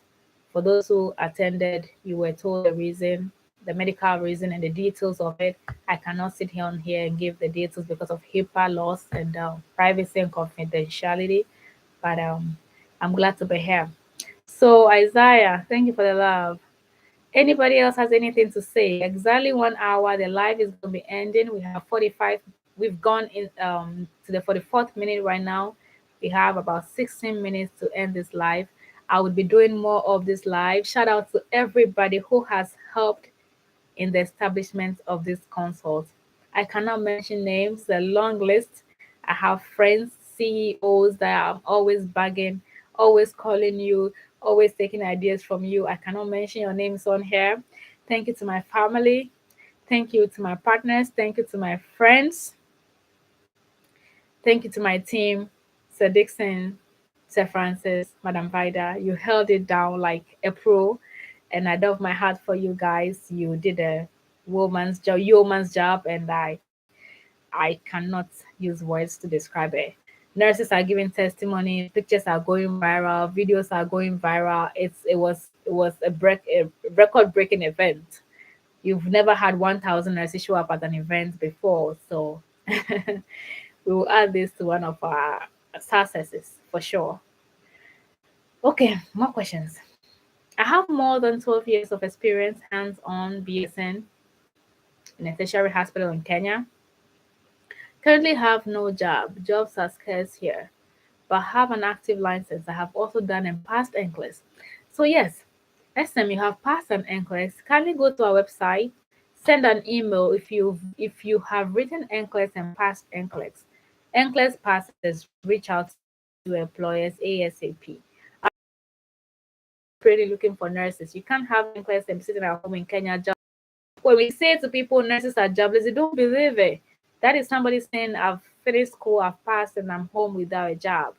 For those who attended, you were told the reason, the medical reason, and the details of it. I cannot sit here on here and give the details because of HIPAA laws and privacy and confidentiality. But I'm glad to be here. So Isaiah, thank you for the love. Anybody else has anything to say? Exactly 1 hour. The live is going to be ending. We have 45. We've gone in to the 44th minute right now. We have about 16 minutes to end this live. I will be doing more of this live. Shout out to everybody who has helped in the establishment of this consult. I cannot mention names, a long list. I have friends, CEOs that I'm always bugging, always calling you, always taking ideas from you. I cannot mention your names on here. Thank you to my family. Thank you to my partners. Thank you to my friends. Thank you to my team, Sir Dixon, Sir Francis, Madam Vida. You held it down like a pro, and I love my heart for you guys. You did a yeoman's job, and I cannot use words to describe it. Nurses are giving testimony, pictures are going viral, videos are going viral. It was a record breaking event. You've never had 1,000 nurses show up at an event before, so we will add this to one of our successes for sure. Okay, more questions. I have more than 12 years of experience hands-on BSN in a tertiary hospital in Kenya. Currently have no job. Jobs are scarce here, but have an active license. I have also done and passed NCLEX. So yes, next time you have passed an NCLEX, kindly go to our website, send an email if you have written NCLEX and passed NCLEX. NCLEX passes, reach out to employers ASAP. Really looking for nurses. You can't have NCLEX and be sitting at home in Kenya. When we say to people nurses are jobless, they don't believe it. That is somebody saying, I've finished school, I've passed, and I'm home without a job.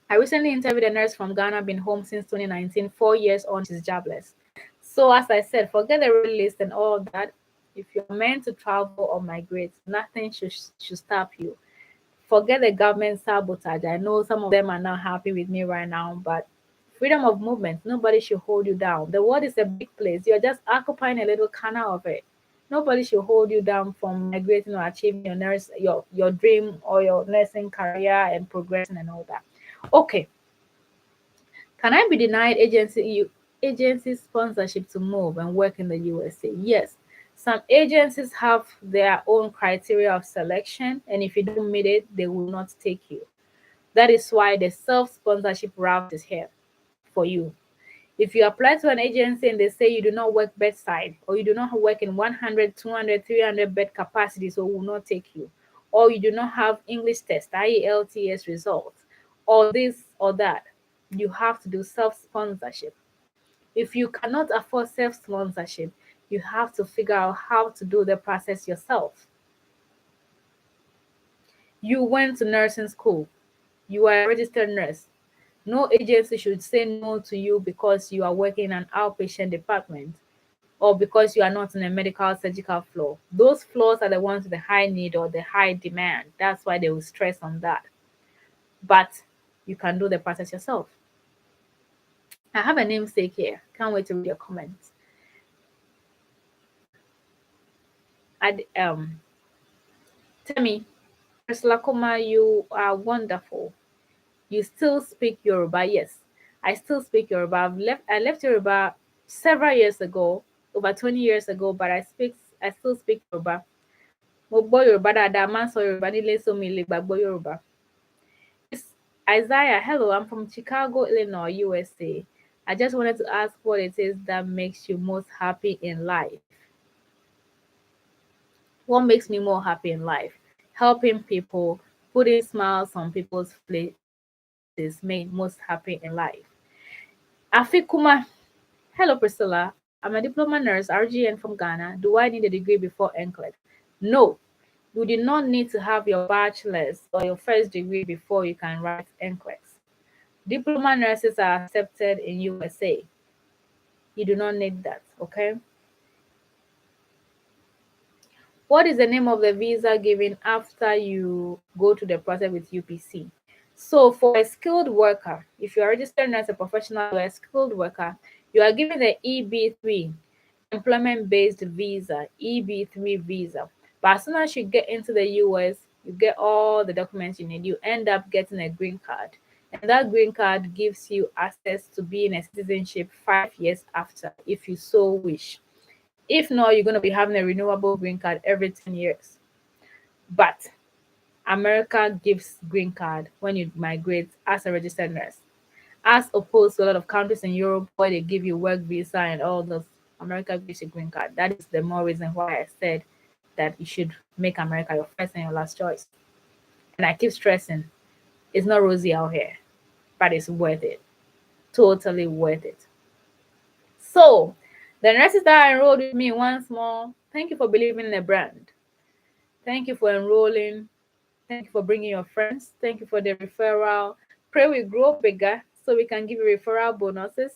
I recently interviewed a nurse from Ghana, been home since 2019, 4 years on, she's jobless. So as I said, forget the red list and all that. If you're meant to travel or migrate, nothing should stop you. Forget the government sabotage. I know some of them are not happy with me right now, but freedom of movement, nobody should hold you down. The world is a big place. You're just occupying a little corner of it. Nobody should hold you down from migrating or achieving your dream or your nursing career and progressing and all that. Okay. Can I be denied agency sponsorship to move and work in the USA? Yes. Some agencies have their own criteria of selection, and if you don't meet it, they will not take you. That is why the self-sponsorship route is here for you. If you apply to an agency and they say you do not work bedside, or you do not work in 100, 200, 300 bed capacity, so will not take you, or you do not have English test, IELTS results, or this or that, you have to do self-sponsorship. If you cannot afford self-sponsorship, you have to figure out how to do the process yourself. You went to nursing school. You are a registered nurse. No agency should say no to you because you are working in an outpatient department or because you are not in a medical surgical floor. Those floors are the ones with the high need or the high demand. That's why they will stress on that. But you can do the process yourself. I have a namesake here. Can't wait to read your comments. Tell me, Priscilla Kuma, you are wonderful. You still speak Yoruba? Yes, I still speak Yoruba. I left Yoruba several years ago, over 20 years ago, but I still speak Yoruba. Mo gbọ́ Yorùbá dáadáa, máa ń sọ Yorùbá nílé, so mi lè gbàgbọ́ Yorùbá. Isaiah, hello, I'm from Chicago, Illinois, USA. I just wanted to ask what it is that makes you most happy in life. What makes me more happy in life? Helping people, putting smiles on people's faces, made most happy in life. Afikuma, hello Priscilla. I'm a diploma nurse, RGN from Ghana. Do I need a degree before NCLEX? No, you do not need to have your bachelor's or your first degree before you can write NCLEX. Diploma nurses are accepted in USA. You do not need that, okay? What is the name of the visa given after you go to the process with UPC? So for a skilled worker, if you are registered as a professional or a skilled worker, you are given the EB3, employment-based visa, EB3 visa. But as soon as you get into the US, you get all the documents you need. You end up getting a green card. And that green card gives you access to being a citizenship 5 years after, if you so wish. If not, you're going to be having a renewable green card every 10 years. But America gives green card when you migrate as a registered nurse, as opposed to a lot of countries in Europe where they give you work visa and all those. America gives you green card. That is the more reason why I said that you should make America your first and your last choice. And I keep stressing, it's not rosy out here, but it's worth it. Totally worth it. So, the nurses that are enrolled with me once more, thank you for believing in the brand. Thank you for enrolling. Thank you for bringing your friends. Thank you for the referral. Pray we grow bigger so we can give you referral bonuses.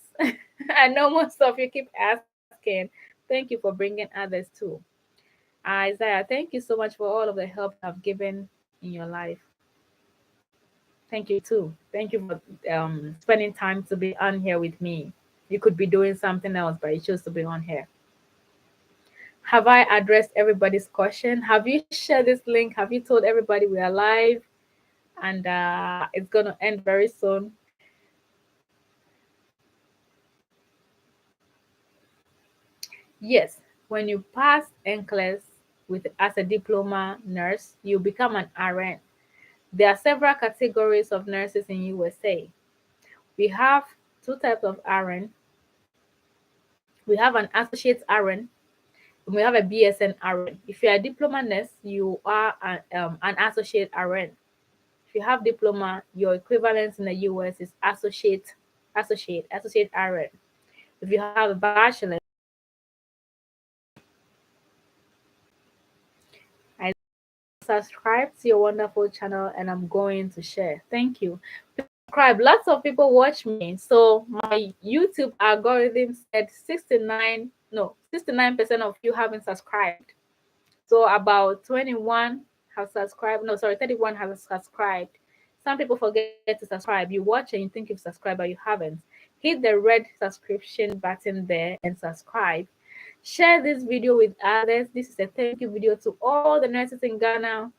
I know most of you keep asking. Thank you for bringing others too. Isaiah, thank you so much for all of the help you have given in your life. Thank you too. Thank you for spending time to be on here with me. You could be doing something else, but you chose to be on here. Have I addressed everybody's question? Have you shared this link? Have you told everybody we are live? And it's going to end very soon. Yes, When you pass NCLEX with as a diploma nurse, you become an RN. There are several categories of nurses in USA. We have two types of RN. We have an associate RN and we have a BSN RN. If you are a diploma nurse, you are an associate RN. If you have diploma, your equivalent in the US is associate RN. If you have a bachelor, I subscribe to your wonderful channel and I'm going to share. Thank you. Subscribe. Lots of people watch me. So my YouTube algorithm said 69% of you haven't subscribed. So about 21 have subscribed. No, sorry, 31 have subscribed. Some people forget to subscribe. You watch and you think you've subscribed, but you haven't. Hit the red subscription button there and subscribe. Share this video with others. This is a thank you video to all the nurses in Ghana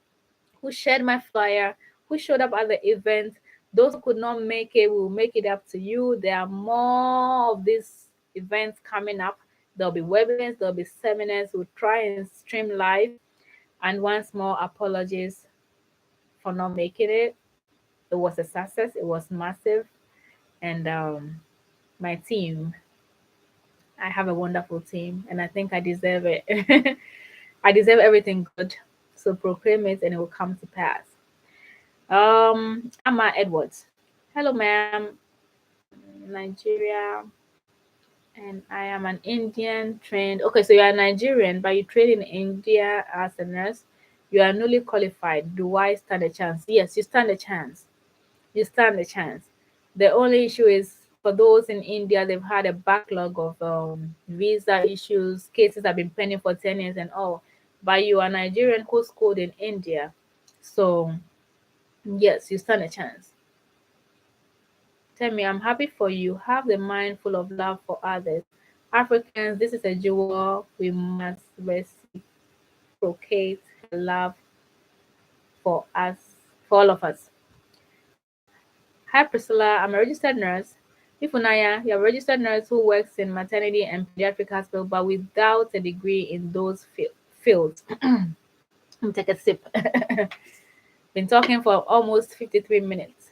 who shared my flyer, who showed up at the event. Those who could not make it will make it up to you. There are more of these events coming up. There'll be webinars, there'll be seminars. We'll try and stream live. And once more, apologies for not making it. It was a success. It was massive. And my team, I have a wonderful team, and I think I deserve it. I deserve everything good. So proclaim it, and it will come to pass. Amma Edwards. Hello, ma'am. Nigeria, and I am an Indian trained. Okay, so you are Nigerian, but you train in India as a nurse. You are newly qualified. Do I stand a chance? Yes, you stand a chance. You stand a chance. The only issue is for those in India, they've had a backlog of visa issues. Cases have been pending for 10 years and all. But you are Nigerian who schooled in India. So, yes, you stand a chance. Tell me, I'm happy for you. Have the mind full of love for others. Africans, this is a jewel. We must reciprocate her love for us, for all of us. Hi Priscilla, I'm a registered nurse. Ifunaya, you're a registered nurse who works in maternity and pediatric hospital, but without a degree in those fields. Let me take a sip. Been talking for almost 53 minutes.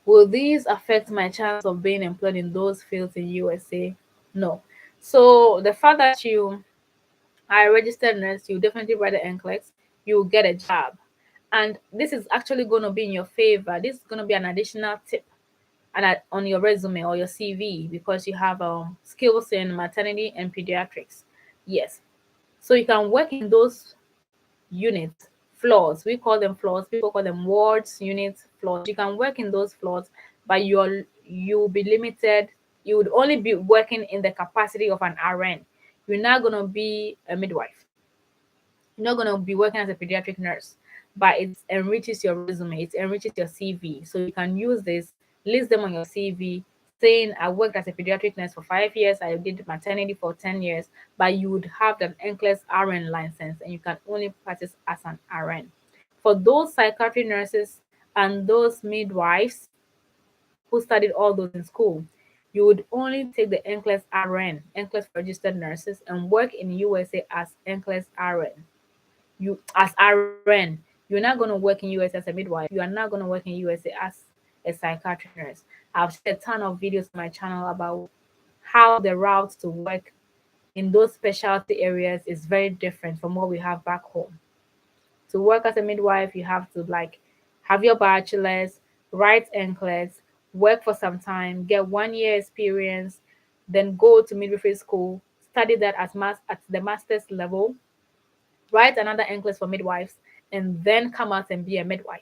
Will these affect my chance of being employed in those fields in USA? No. So the fact that you are a registered nurse, you definitely write the NCLEX, you will get a job. And this is actually going to be in your favor. This is going to be an additional tip and on your resume or your CV because you have skills in maternity and pediatrics. Yes. So you can work in those units, floors. We call them floors. People call them wards, units, floors. You can work in those floors, but you'll be limited. You would only be working in the capacity of an RN. You're not gonna be a midwife. You're not gonna be working as a pediatric nurse, but it enriches your resume. It enriches your CV, so you can use this, list them on your CV, saying I worked as a pediatric nurse for 5 years, I did maternity for 10 years, but you would have an NCLEX RN license and you can only practice as an RN. For those psychiatry nurses and those midwives who studied all those in school, you would only take the NCLEX RN, NCLEX registered nurses, and work in USA as NCLEX RN. You as RN, you're not going to work in USA as a midwife. You are not going to work in USA as a psychiatric nurse. I've shared a ton of videos on my channel about how the route to work in those specialty areas is very different from what we have back home. To work as a midwife, you have to have your bachelor's, write NCLEX, work for some time, get 1 year experience, then go to midwifery school, study that at the master's level, write another NCLEX for midwives, and then come out and be a midwife.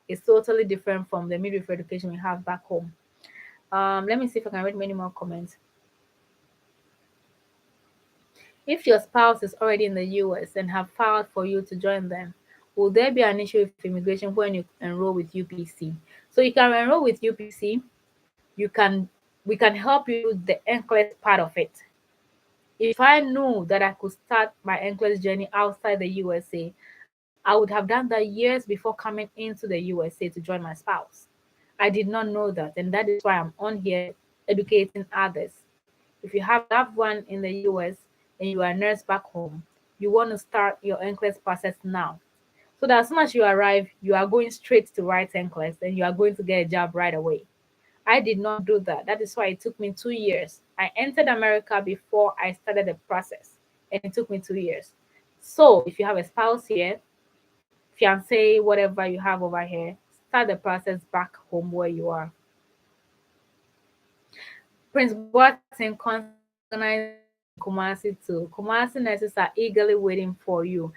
It's totally different from the midwifery education we have back home. Let me see if I can read many more comments. If your spouse is already in the US and have filed for you to join them, will there be an issue with immigration when you enroll with UPC? So you can enroll with UPC. We can help you the NCLEX part of it. If I knew that I could start my NCLEX journey outside the USA, I would have done that years before coming into the USA to join my spouse. I did not know that, and that is why I'm on here educating others. If you have a loved one in the US and you are a nurse back home, you want to start your NCLEX process now. So that as soon as you arrive, you are going straight to write NCLEX and you are going to get a job right away. I did not do that. That is why it took me 2 years. I entered America before I started the process, and it took me 2 years. So if you have a spouse here, fiance, whatever you have over here, start the process back home where you are. Prince Boateng concerts are organizing in Kumasi too. Kumasi nurses are eagerly waiting for you.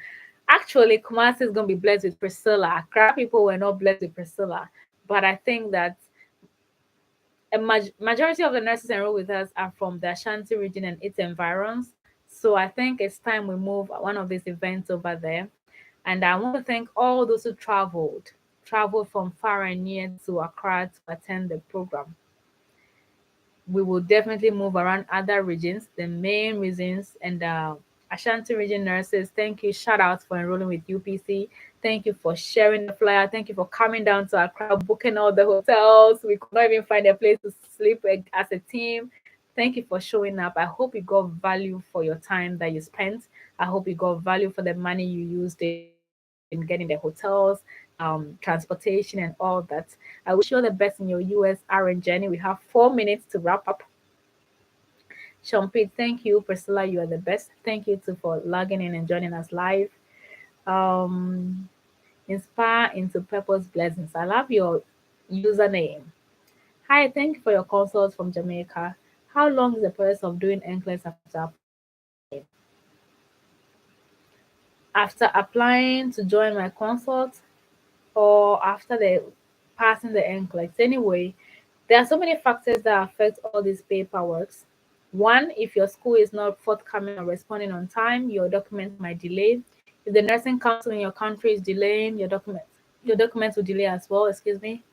Actually, Kumasi is going to be blessed with Priscilla. Accra people were not blessed with Priscilla. But I think that a majority of the nurses enrolled with us are from the Ashanti region and its environs. So I think it's time we move one of these events over there. And I want to thank all those who traveled from far and near to Accra to attend the program. We will definitely move around other regions, the main regions, and Ashanti region nurses. Thank you. Shout out for enrolling with UPC. Thank you for sharing the flyer. Thank you for coming down to Accra, booking all the hotels. We could not even find a place to sleep as a team. Thank you for showing up. I hope you got value for your time that you spent. I hope you got value for the money you used in getting the hotels, transportation, and all that. I wish you all the best in your USRN journey. We have 4 minutes to wrap up. Champit, thank you. Priscilla, you are the best. Thank you too for logging in and joining us live. Um, Inspire into Purpose Blessings. I love your username. Hi, thank you for your consult from Jamaica. How long is the process of doing NCLEX after applying? After applying to join my consult or after the passing the NCLEX? Anyway, there are so many factors that affect all these paperworks. One, if your school is not forthcoming or responding on time, your documents might delay. If the nursing council in your country is delaying, your documents will delay as well. Excuse me.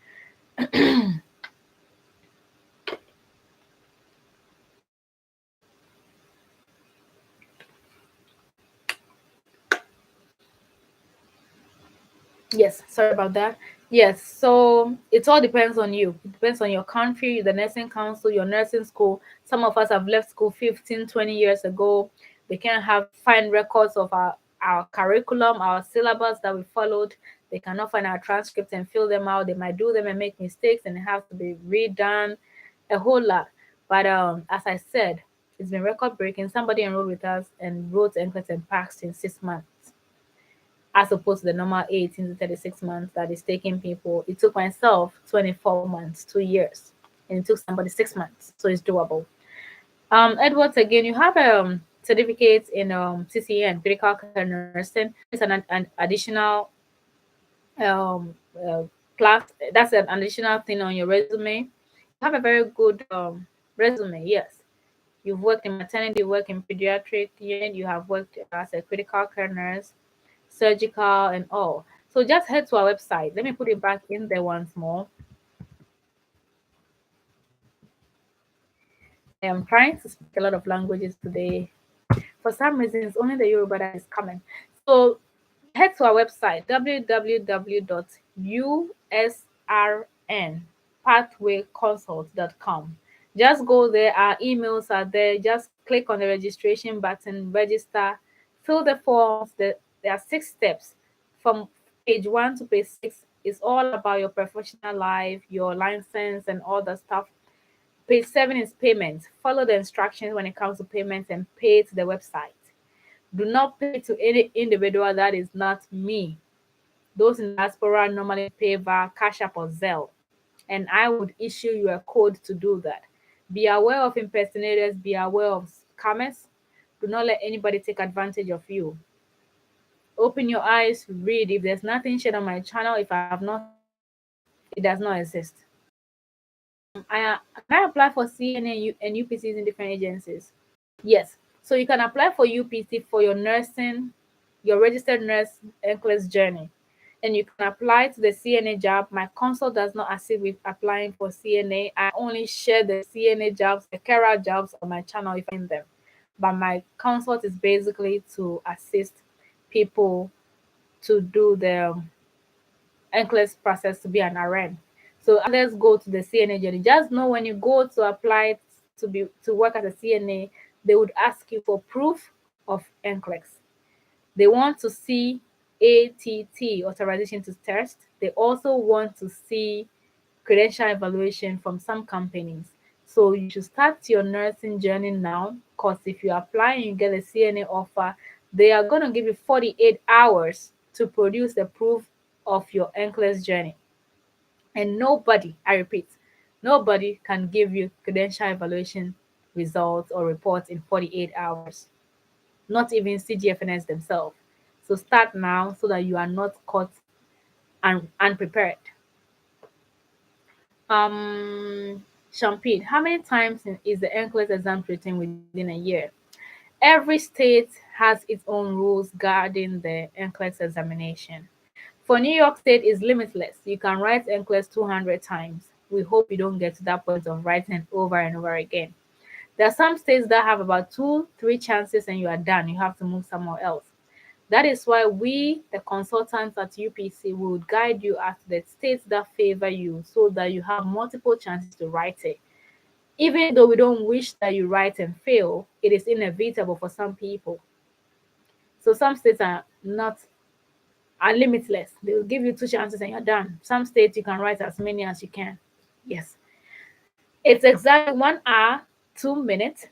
Yes, sorry about that. Yes, so it all depends on you. It depends on your country, the nursing council, your nursing school. Some of us have left school 15, 20 years ago. They can't have find records of our curriculum, our syllabus that we followed. They cannot find our transcripts and fill them out. They might do them and make mistakes and it has to be redone, a whole lot. But as I said, it's been record breaking. Somebody enrolled with us and wrote NCLEX and passed in 6 months as opposed to the normal 18 to 36 months that is taking people. It took myself 24 months, 2 years, and it took somebody 6 months. So it's doable. Edwards, again, you have certificates in CCN, critical care nursing. It's an additional uh, class. That's an additional thing on your resume. You have a very good resume, yes. You've worked in maternity, you work in pediatric unit, you have worked as a critical care nurse, surgical, and all. So just head to our website. Let me put it back in there once more. I am trying to speak a lot of languages today. For some reason, it's only the Yoruba that is coming. So head to our website, www.usrnpathwayconsult.com. Just go there. Our emails are there. Just click on the registration button, register, fill the forms. There are 6 steps. From page 1 to page 6 is all about your professional life, your license, and all the stuff. Page 7 is payments. Follow the instructions when it comes to payments and pay to the website. Do not pay to any individual that is not me. Those in diaspora normally pay via Cash App or Zelle, and I would issue you a code to do that. Be aware of impersonators, be aware of scammers. Do not let anybody take advantage of you. Open your eyes, read. If there's nothing shared on my channel, if I have not seen it, it does not exist. Can I apply for CNA and UPCs in different agencies? Yes. So you can apply for UPC for your nursing, your registered nurse NCLEX journey. And you can apply to the CNA job. My consult does not assist with applying for CNA. I only share the CNA jobs, the career jobs on my channel if I find them. But my consult is basically to assist people to do the NCLEX process to be an RN. So others go to the CNA journey. Just know when you go to apply to work as a CNA, they would ask you for proof of NCLEX. They want to see ATT, authorization to test. They also want to see credential evaluation from some companies. So you should start your nursing journey now, because if you apply and you get a CNA offer, they are going to give you 48 hours to produce the proof of your NCLEX journey. And nobody, I repeat, nobody can give you credential evaluation results or reports in 48 hours, not even CGFNS themselves. So start now so that you are not caught unprepared. Champagne, how many times is the NCLEX exam written within a year? Every state has its own rules guarding the NCLEX examination. For New York State is limitless. You can write NCLEX 200 times. We hope you don't get to that point of writing it over and over again. There are some states that have about 2, 3 chances and you are done. You have to move somewhere else. That is why we, the consultants at UPC, will guide you at the states that favor you so that you have multiple chances to write it. Even though we don't wish that you write and fail, it is inevitable for some people. So some states are limitless. They will give you 2 chances and you're done. Some states you can write as many as you can. Yes. It's exactly 1 hour, 2 minutes.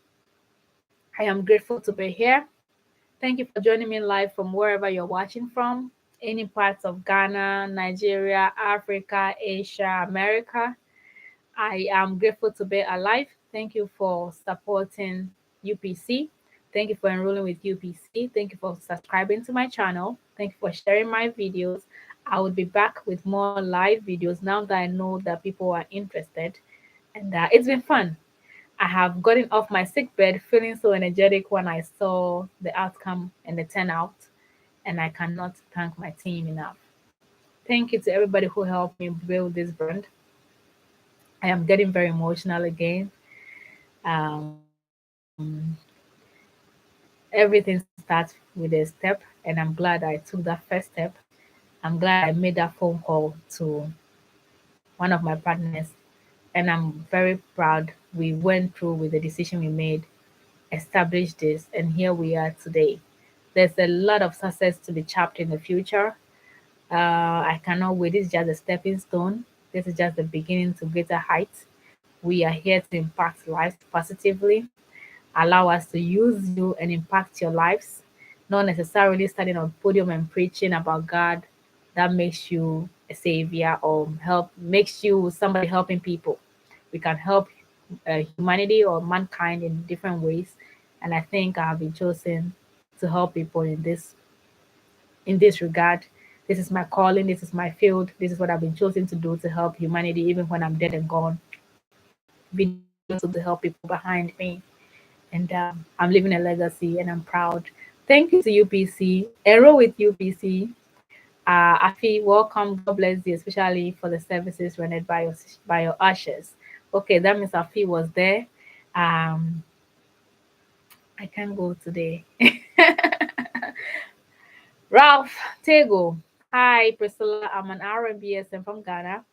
I am grateful to be here. Thank you for joining me live from wherever you're watching from, any parts of Ghana, Nigeria, Africa, Asia, America. I am grateful to be alive. Thank you for supporting UPC. Thank you for enrolling with UPC. Thank you for subscribing to my channel. Thank you for sharing my videos. I will be back with more live videos now that I know that people are interested. And it's been fun. I have gotten off my sick bed feeling so energetic when I saw the outcome and the turnout, and I cannot thank my team enough. Thank you to everybody who helped me build this brand. I am getting very emotional again. Um, Everything starts with a step, and I'm glad I took that first step. I'm glad I made that phone call to one of my partners, and I'm very proud we went through with the decision we made, established this, and here we are today. There's a lot of success to be chapped in the future. I cannot wait. This is just a stepping stone. This is just the beginning to greater heights. We are here to impact lives positively. Allow us to use you and impact your lives, not necessarily standing on podium and preaching about God that makes you a savior or makes you somebody helping people. We can help humanity or mankind in different ways, and I think I have been chosen to help people in this regard. This is my calling. This is my field. This is what I've been chosen to do, to help humanity, even when I'm dead and gone. Been chosen to help people behind me, and I'm leaving a legacy, and I'm proud. Thank you to UPC. Enroll with UPC. Afi, welcome. God bless you, especially for the services rendered by your ushers. Okay, that means Afi was there. Um, I can't go today. Ralph Tego. Hi, Priscilla. I'm an RMBSM from Ghana.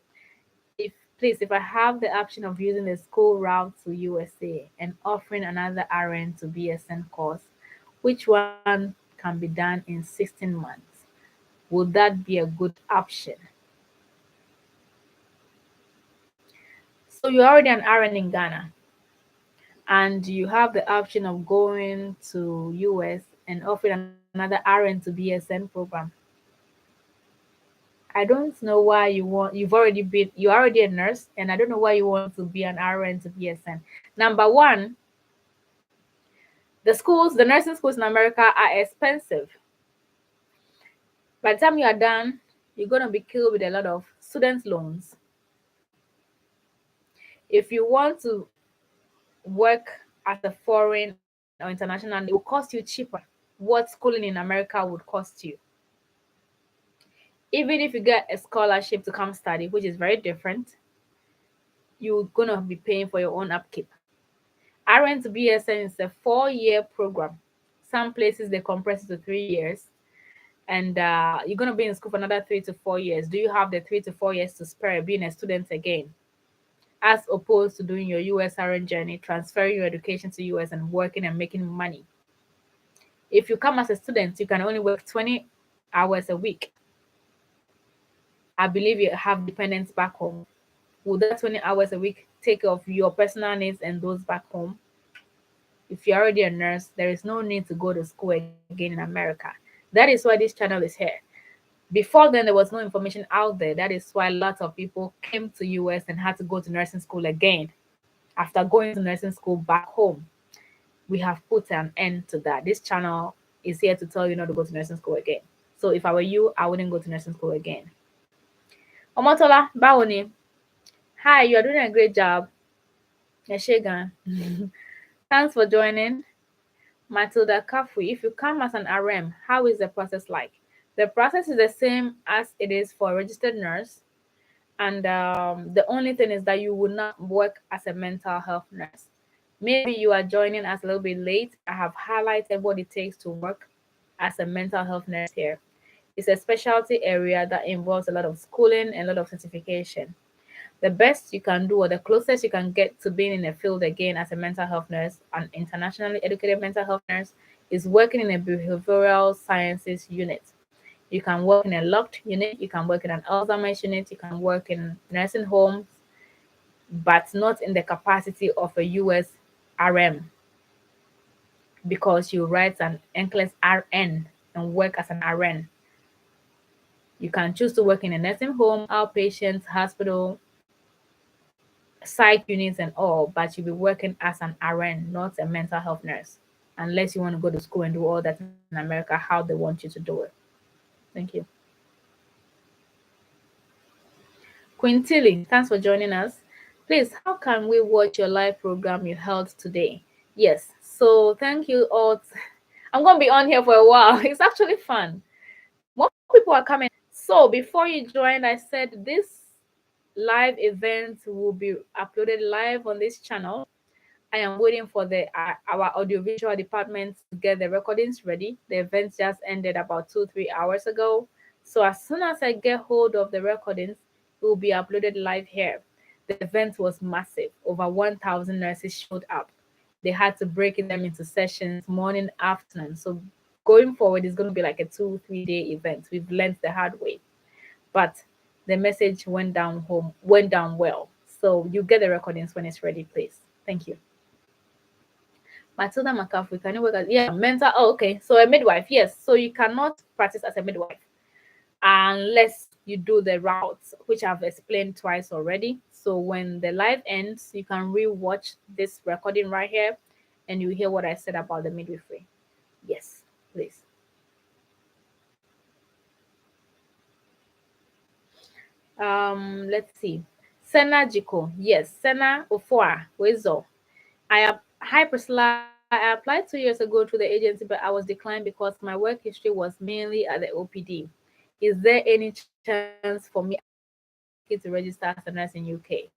If I have the option of using the school route to USA and offering another RN to BSN course, which one can be done in 16 months? Would that be a good option? So you're already an RN in Ghana and you have the option of going to US and offering another RN to BSN program. I don't know why you're already a nurse, and I don't know why you want to be an RN to BSN. Number one, the nursing schools in America are expensive. By the time you are done, you're gonna be killed with a lot of student loans. If you want to work as a foreign or international, it will cost you cheaper what schooling in America would cost you. Even if you get a scholarship to come study, which is very different, you're gonna be paying for your own upkeep. RN to BSN is a 4-year program. Some places they compress it to 3 years. and you're going to be in school for another 3 to 4 years. Do you have the 3 to 4 years to spare being a student again, as opposed to doing your USRN journey, transferring your education to US and working and making money? If you come as a student, you can only work 20 hours a week. I believe you have dependents back home. Will that 20 hours a week take care of your personal needs and those back home? If you're already a nurse, there is no need to go to school again in America. That is why this channel is here. Before then, there was no information out there. That is why lots of people came to US and had to go to nursing school again. After going to nursing school back home, we have put an end to that. This channel is here to tell you not to go to nursing school again. So if I were you, I wouldn't go to nursing school again. Omotola, Bawoni. Hi, you are doing a great job. Yeshegan. Thanks for joining. Matilda Kafui, if you come as an RM, how is the process like? The process is the same as it is for a registered nurse. And the only thing is that you will not work as a mental health nurse. Maybe you are joining us a little bit late. I have highlighted what it takes to work as a mental health nurse here. It's a specialty area that involves a lot of schooling and a lot of certification. The best you can do, or the closest you can get to being in a field again as a mental health nurse, an internationally educated mental health nurse, is working in a behavioral sciences unit. You can work in a locked unit, you can work in an Alzheimer's unit, you can work in nursing homes, but not in the capacity of a US RM, because you write an NCLEX RN and work as an RN. You can choose to work in a nursing home, outpatient, hospital, psych units and all, but you'll be working as an RN, not a mental health nurse, unless you want to go to school and do all that in America, how they want you to do it. Thank you. Quintilly, thanks for joining us. Please, how can we watch your live program you held today? Yes, so thank you all. I'm going to be on here for a while. It's actually fun. More people are coming. So before you joined, I said this live event will be uploaded live on this channel. I am waiting for our audiovisual department to get the recordings ready. The event just ended about 2-3 hours ago. So as soon as I get hold of the recordings, it will be uploaded live here. The event was massive. Over 1,000 nurses showed up. They had to break them into sessions, morning, afternoon. So going forward, it's going to be like a 2-3 day event. We've learned the hard way. But the message went down well. So you get the recordings when it's ready, please. Thank you. Matilda McCaffrey, can you work as mental? Oh, okay. So a midwife, yes. So you cannot practice as a midwife unless you do the routes, which I've explained twice already. So when the live ends, you can re-watch this recording right here, and you hear what I said about the midwifery. Yes, please. Let's see. Sena Jiko, yes. Sena Ofoa Wezo. Hi Priscilla. I applied 2 years ago to the agency, but I was declined because my work history was mainly at the OPD. Is there any chance for me to register as a nurse in UK?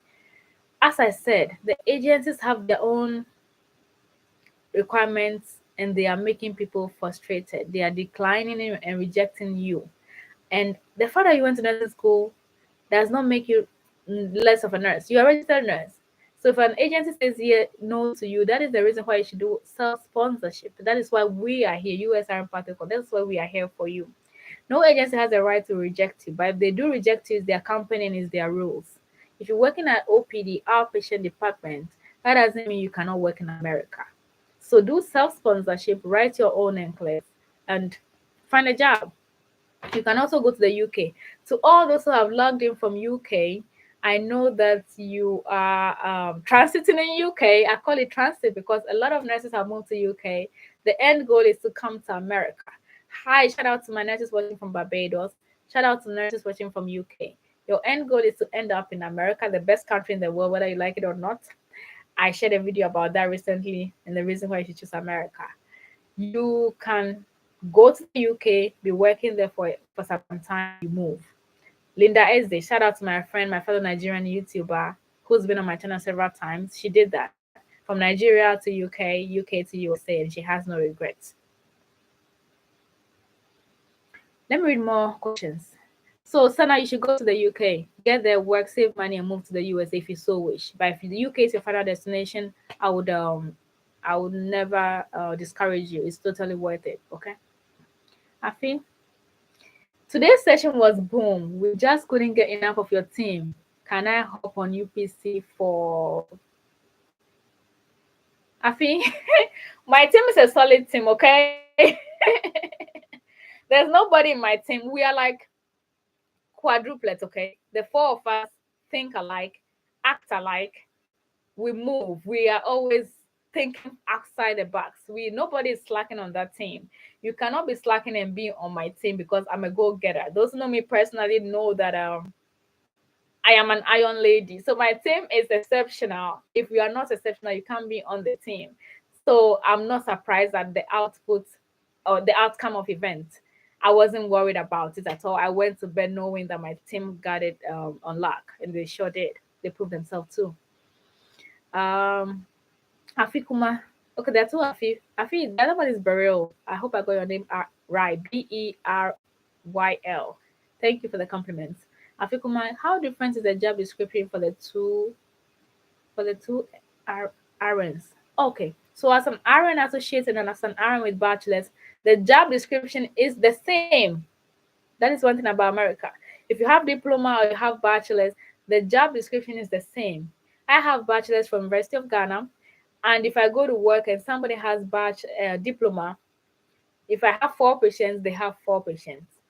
As I said, the agencies have their own requirements and they are making people frustrated. They are declining and rejecting you. And the fact that you went to nursing school does not make you less of a nurse. You are a registered nurse. So if an agency says no to you, that is the reason why you should do self-sponsorship. That is why we are here, USRN Pathway Consult. That's why we are here for you. No agency has a right to reject you, but if they do reject you, it's their company and it's their rules. If you're working at OPD, outpatient department, that doesn't mean you cannot work in America. So do self-sponsorship, write your own NCLEX, and find a job. You can also go to the UK. To all those who have logged in from UK, I know that you are transiting in UK. I call it transit because a lot of nurses have moved to UK. The end goal is to come to America. Hi, shout out to my nurses watching from Barbados. Shout out to nurses watching from UK. Your end goal is to end up in America, the best country in the world, whether you like it or not. I shared a video about that recently and the reason why you should choose America. You can go to the UK, be working there for some time, you move. Linda Ezde, shout out to my friend, my fellow Nigerian YouTuber who's been on my channel several times. She did that from Nigeria to UK to USA, and she has no regrets. Let me read more questions. So, Sana, you should go to the UK, get there, work, save money, and move to the US if you so wish. But if the UK is your final destination, I would never discourage you. It's totally worth it. Okay, Afi. Today's session was boom. We just couldn't get enough of your team. Can I hop on UPC for Afi? My team is a solid team. Okay, there's nobody in my team. We are like quadruplets, okay? The four of us think alike, act alike, we move. We are always thinking outside the box. Nobody is slacking on that team. You cannot be slacking and being on my team because I'm a go-getter. Those who know me personally know that I am an iron lady. So my team is exceptional. If you are not exceptional, you can't be on the team. So I'm not surprised at the output or the outcome of event. I wasn't worried about it at all. I went to bed knowing that my team got it on lock, and they sure did. They proved themselves too. Um, Afi Kuma. Okay, there are two Afi. Afi, the other one is Beryl. I hope I got your name right. Beryl. Thank you for the compliments. Afi Kuma, how different is the job description for the two RNs? Okay, so as an RN associate and as an RN with bachelor's, the job description is the same. That is one thing about America. If you have diploma or you have bachelor's, the job description is the same. I have bachelor's from University of Ghana, and if I go to work and somebody has diploma, if I have four patients, they have four patients.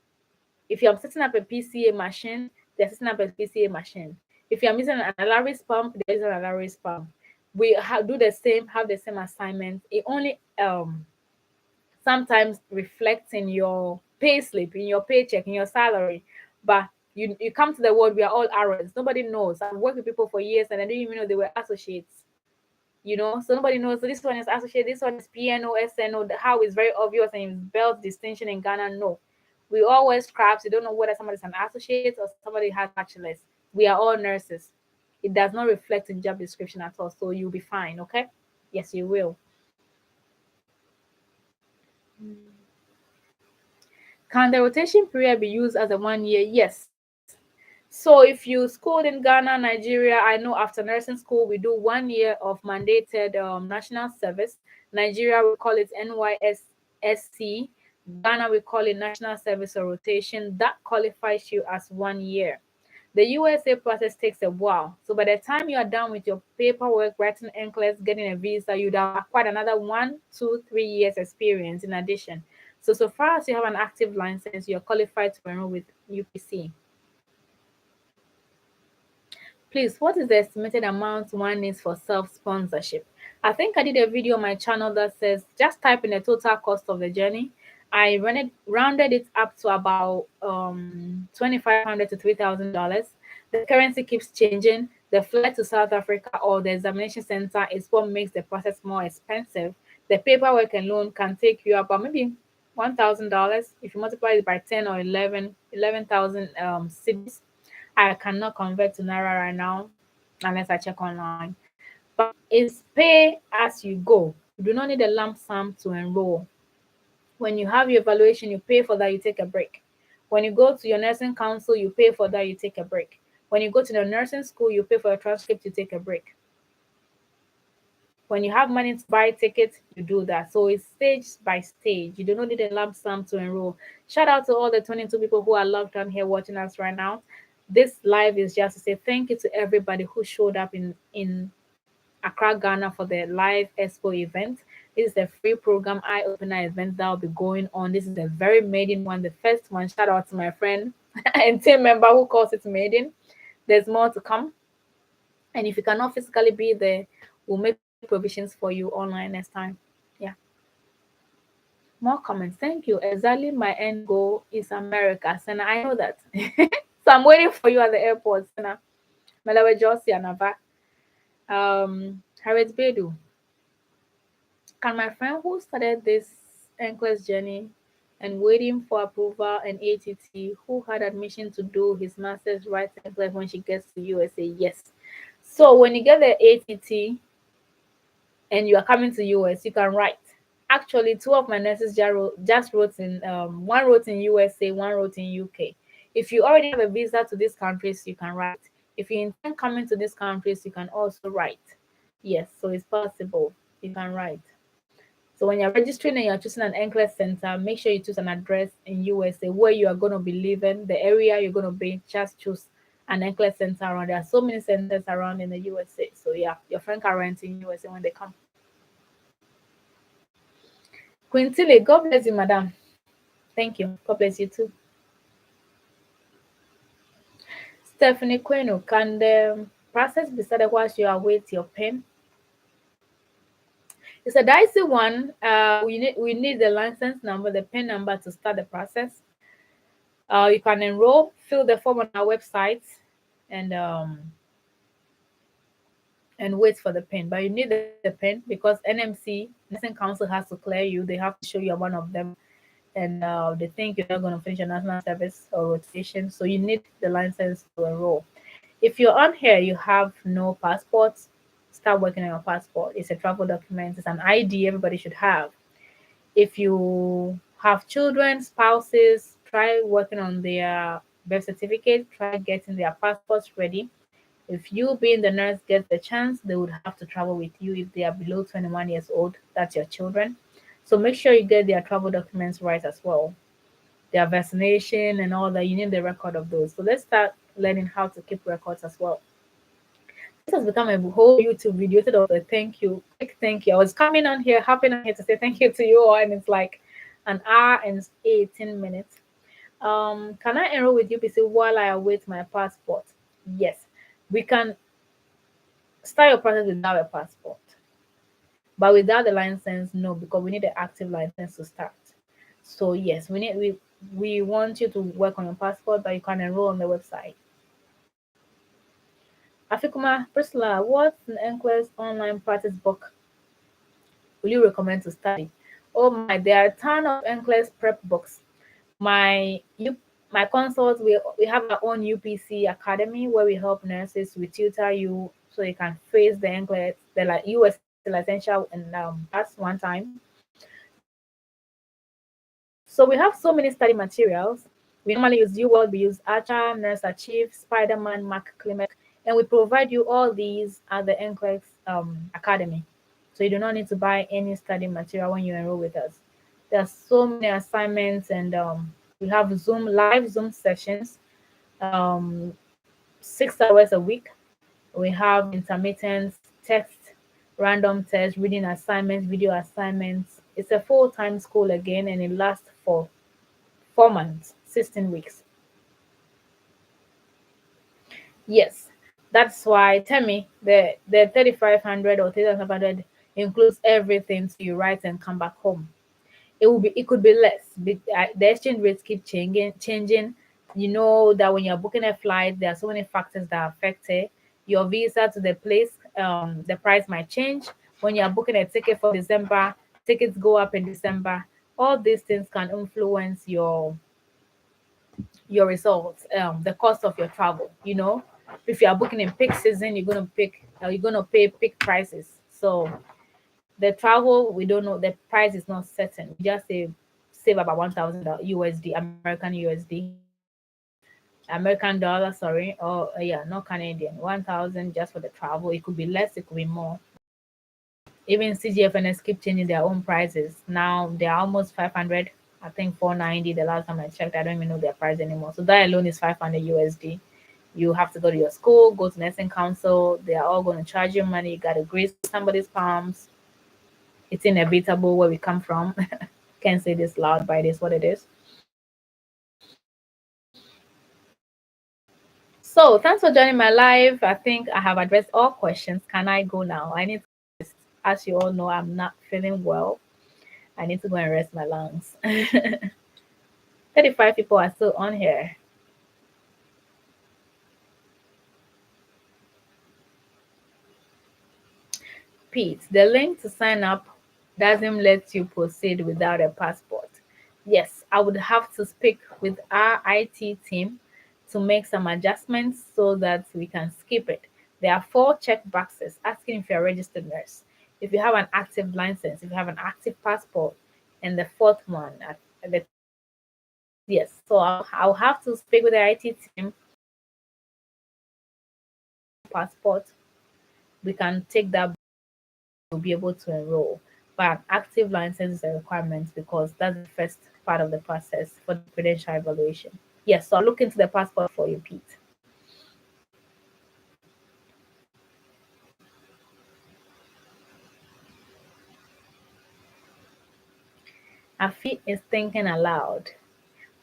If I'm setting up a PCA machine, they're setting up a PCA machine. If I'm using an Alaris pump, they're using an Alaris pump. We do the same, have the same assignments. It only sometimes reflects in your pay slip, in your paycheck, in your salary. But you come to the world, we are all RNs. Nobody knows. I've worked with people for years and I didn't even know they were associates. So nobody knows. So this one is associate, this one is PNO, SNO. How is very obvious and belt distinction in Ghana. No, we all wear scraps. You don't know whether somebody's an associate or somebody has bachelor's. We are all nurses. It does not reflect in job description at all. So you'll be fine. Okay? Yes, you will. Can the rotation period be used as a 1 year? Yes. So if you schooled in Ghana, Nigeria, I know after nursing school, we do 1 year of mandated national service. Nigeria, we call it NYSC. Ghana, we call it national service or rotation. That qualifies you as 1 year. The USA process takes a while. So by the time you are done with your paperwork, writing NCLEX, getting a visa, you'd have acquired another 1, 2, 3 years experience in addition. So far as you have an active license, you're qualified to enroll with UPC. Please, what is the estimated amount one needs for self-sponsorship? I think I did a video on my channel that says just type in the total cost of the journey. I rounded it up to about $2,500 to $3,000. The currency keeps changing. The flight to South Africa or the examination center is what makes the process more expensive. The paperwork alone can take you about maybe $1,000 if you multiply it by 10 or 11,000 cities. I cannot convert to Naira right now unless I check online. But it's pay as you go. You do not need a lump sum to enroll. When you have your evaluation, you pay for that, you take a break. When you go to your nursing council, you pay for that, you take a break. When you go to the nursing school, you pay for your transcript, you take a break. When you have money to buy tickets, you do that. So it's stage by stage. You do not need a lump sum to enroll. Shout out to all the 22 people who are logged on here watching us right now. This live is just to say thank you to everybody who showed up in Accra, Ghana for the live Expo event. This is a free program, eye opener event that will be going on. This is a very maiden one, the first one. Shout out to my friend and team member who calls it maiden. There's more to come. And if you cannot physically be there, we'll make provisions for you online next time. Yeah. More comments. Thank you. Exactly my end goal is America. Sana, I know that. So I'm waiting for you at the airport, Sana. Malawi Josie Anava. Harriet Bedu. Can my friend who started this NCLEX journey and waiting for approval and ATT, who had admission to do his master's write NCLEX when she gets to USA? Yes. So when you get the ATT and you are coming to US, you can write. Actually, two of my nurses just wrote in, one wrote in USA, one wrote in UK. If you already have a visa to these countries, you can write. If you intend coming to these countries, you can also write. Yes, so it's possible. You can write. So when you're registering and you're choosing an NCLEX center, make sure you choose an address in USA where you are going to be living, the area you're going to be. Just choose an NCLEX center around. There are so many centers around in the USA. So yeah, your friend can rent in USA when they come. Quintile, God bless you, madam. Thank you. God bless you too. Stephanie Queno, can the process be started whilst you await your PIN? It's a dicey one. We need the license number, the PIN number to start the process. You can enroll, fill the form on our website, and wait for the PIN. But you need the PIN because NMC, Nursing Council, has to clear you. They have to show you one of them, and they think you're not going to finish your national service or rotation. So you need the license to enroll. If you're on here, you have no passport, start working on your passport. It's a travel document. It's an ID everybody should have. If you have children, spouses, try working on their birth certificate, try getting their passports ready. If you being the nurse get the chance, they would have to travel with you if they are below 21 years old. That's your children. So make sure you get their travel documents right as well. Their vaccination and all that, you need the record of those. So let's start learning how to keep records as well. This has become a whole YouTube video of a thank you, big thank you. I was hopping on here to say thank you to you all, and it's like an hour and 18 minutes. Can I enroll with UPC while I await my passport? Yes, we can start your process without a passport, but without the license, no, because we need an active license to start. So yes, we want you to work on your passport, but you can enroll on the website. Afikuma Priscilla, what's an NCLEX online practice book will you recommend to study? Oh my, there are a ton of NCLEX prep books. My my consult, we have our own UPC Academy where we help nurses. We tutor you so you can face the NCLEX, the like US essential and that's one time. So we have so many study materials. We normally use UWorld, we use Archer, Nurse Achieve, Spider-Man, Mac Climac, and we provide you all these at the NCLEX Academy. So you do not need to buy any study material when you enroll with us. There are so many assignments, and we have live Zoom sessions, um, 6 hours a week. We have intermittent text, random tests, reading assignments, video assignments. It's a full-time school again, and it lasts for 4 months, 16 weeks. Yes, that's why tell me the 3,500 or 3,500 includes everything, so you write and come back home. It could be less. The exchange rates keep changing. You know that when you're booking a flight, there are so many factors that affect it. Your visa to the place, the price might change. When you're booking a ticket for December, tickets go up in December. All these things can influence your results, the cost of your travel. If you are booking in peak season, you're gonna pay peak prices. So the travel, we don't know, the price is not certain. We just save about 1,000 USD, American dollar, sorry, or yeah, not Canadian. 1,000 just for the travel. It could be less, it could be more. Even CGFNS keep changing their own prices. Now they're almost 500. I think 490 the last time I checked. I don't even know their price anymore. So that alone is 500 USD. You have to go to your school, go to nursing council. They are all going to charge you money. You got to grease somebody's palms. It's inevitable where we come from. Can't say this loud, but it is what it is. So thanks for joining my live. I think I have addressed all questions. Can I go now? As you all know, I'm not feeling well. I need to go and rest my lungs. 35 people are still on here. Pete, the link to sign up doesn't let you proceed without a passport. Yes, I would have to speak with our IT team to make some adjustments so that we can skip it. There are 4 check boxes asking if you're a registered nurse. if you have an active license, if you have an active passport, and the fourth one at the yes. So I'll have to speak with the IT team. Passport, we can take that to be able to enroll. But an active license is a requirement because that's the first part of the process for the credential evaluation. Yes, so I'll look into the passport for you, Pete. Afi is thinking aloud.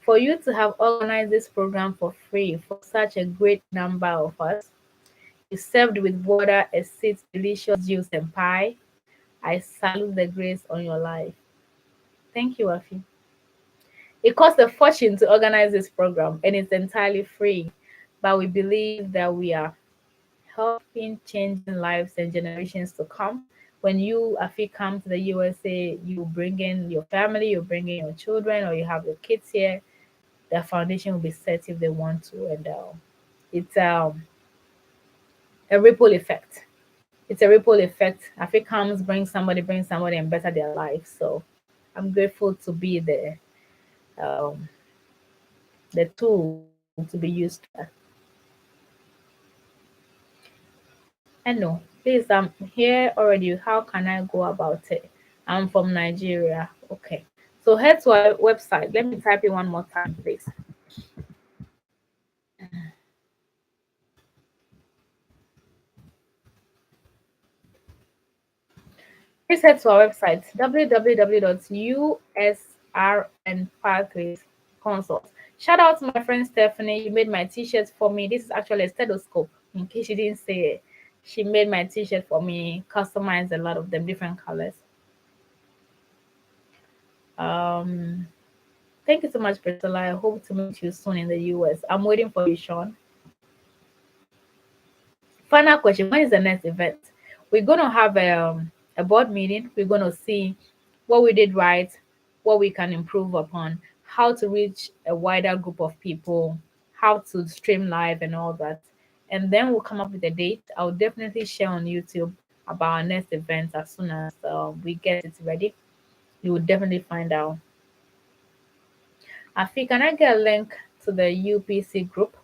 For you to have organized this program for free for such a great number of us, you served with water, a seat, delicious juice, and pie. I salute the grace on your life. Thank you, Afi. It costs a fortune to organize this program and it's entirely free. But we believe that we are helping changing lives and generations to come. When you, Afi, come to the USA, you bring in your family, you bring in your children, or you have your kids here. The foundation will be set if they want to, and it's a ripple effect. It's a ripple effect. Afi comes, bring somebody, and better their life. So I'm grateful to be um, the tool to be used. And no, please, I'm here already. How can I go about it? I'm from Nigeria. Okay. So head to our website. Let me type it one more time, please. Please head to our website, www.USRN Pathway Consult. Shout out to my friend Stephanie. You made my t-shirts for me. This is actually a stethoscope, in case you didn't say it. She made my t-shirt for me, customized a lot of them, different colors. Um, Thank you so much, Priscilla. I hope to meet you soon in the US. I'm waiting for you, Sean. Final question: when is the next event? We're gonna have a board meeting. We're gonna see what we did right, what we can improve upon, how to reach a wider group of people, how to stream live and all that. And then we'll come up with a date. I'll definitely share on YouTube about our next event as soon as we get it ready. You will definitely find out. Afi, can I get a link to the UPC group?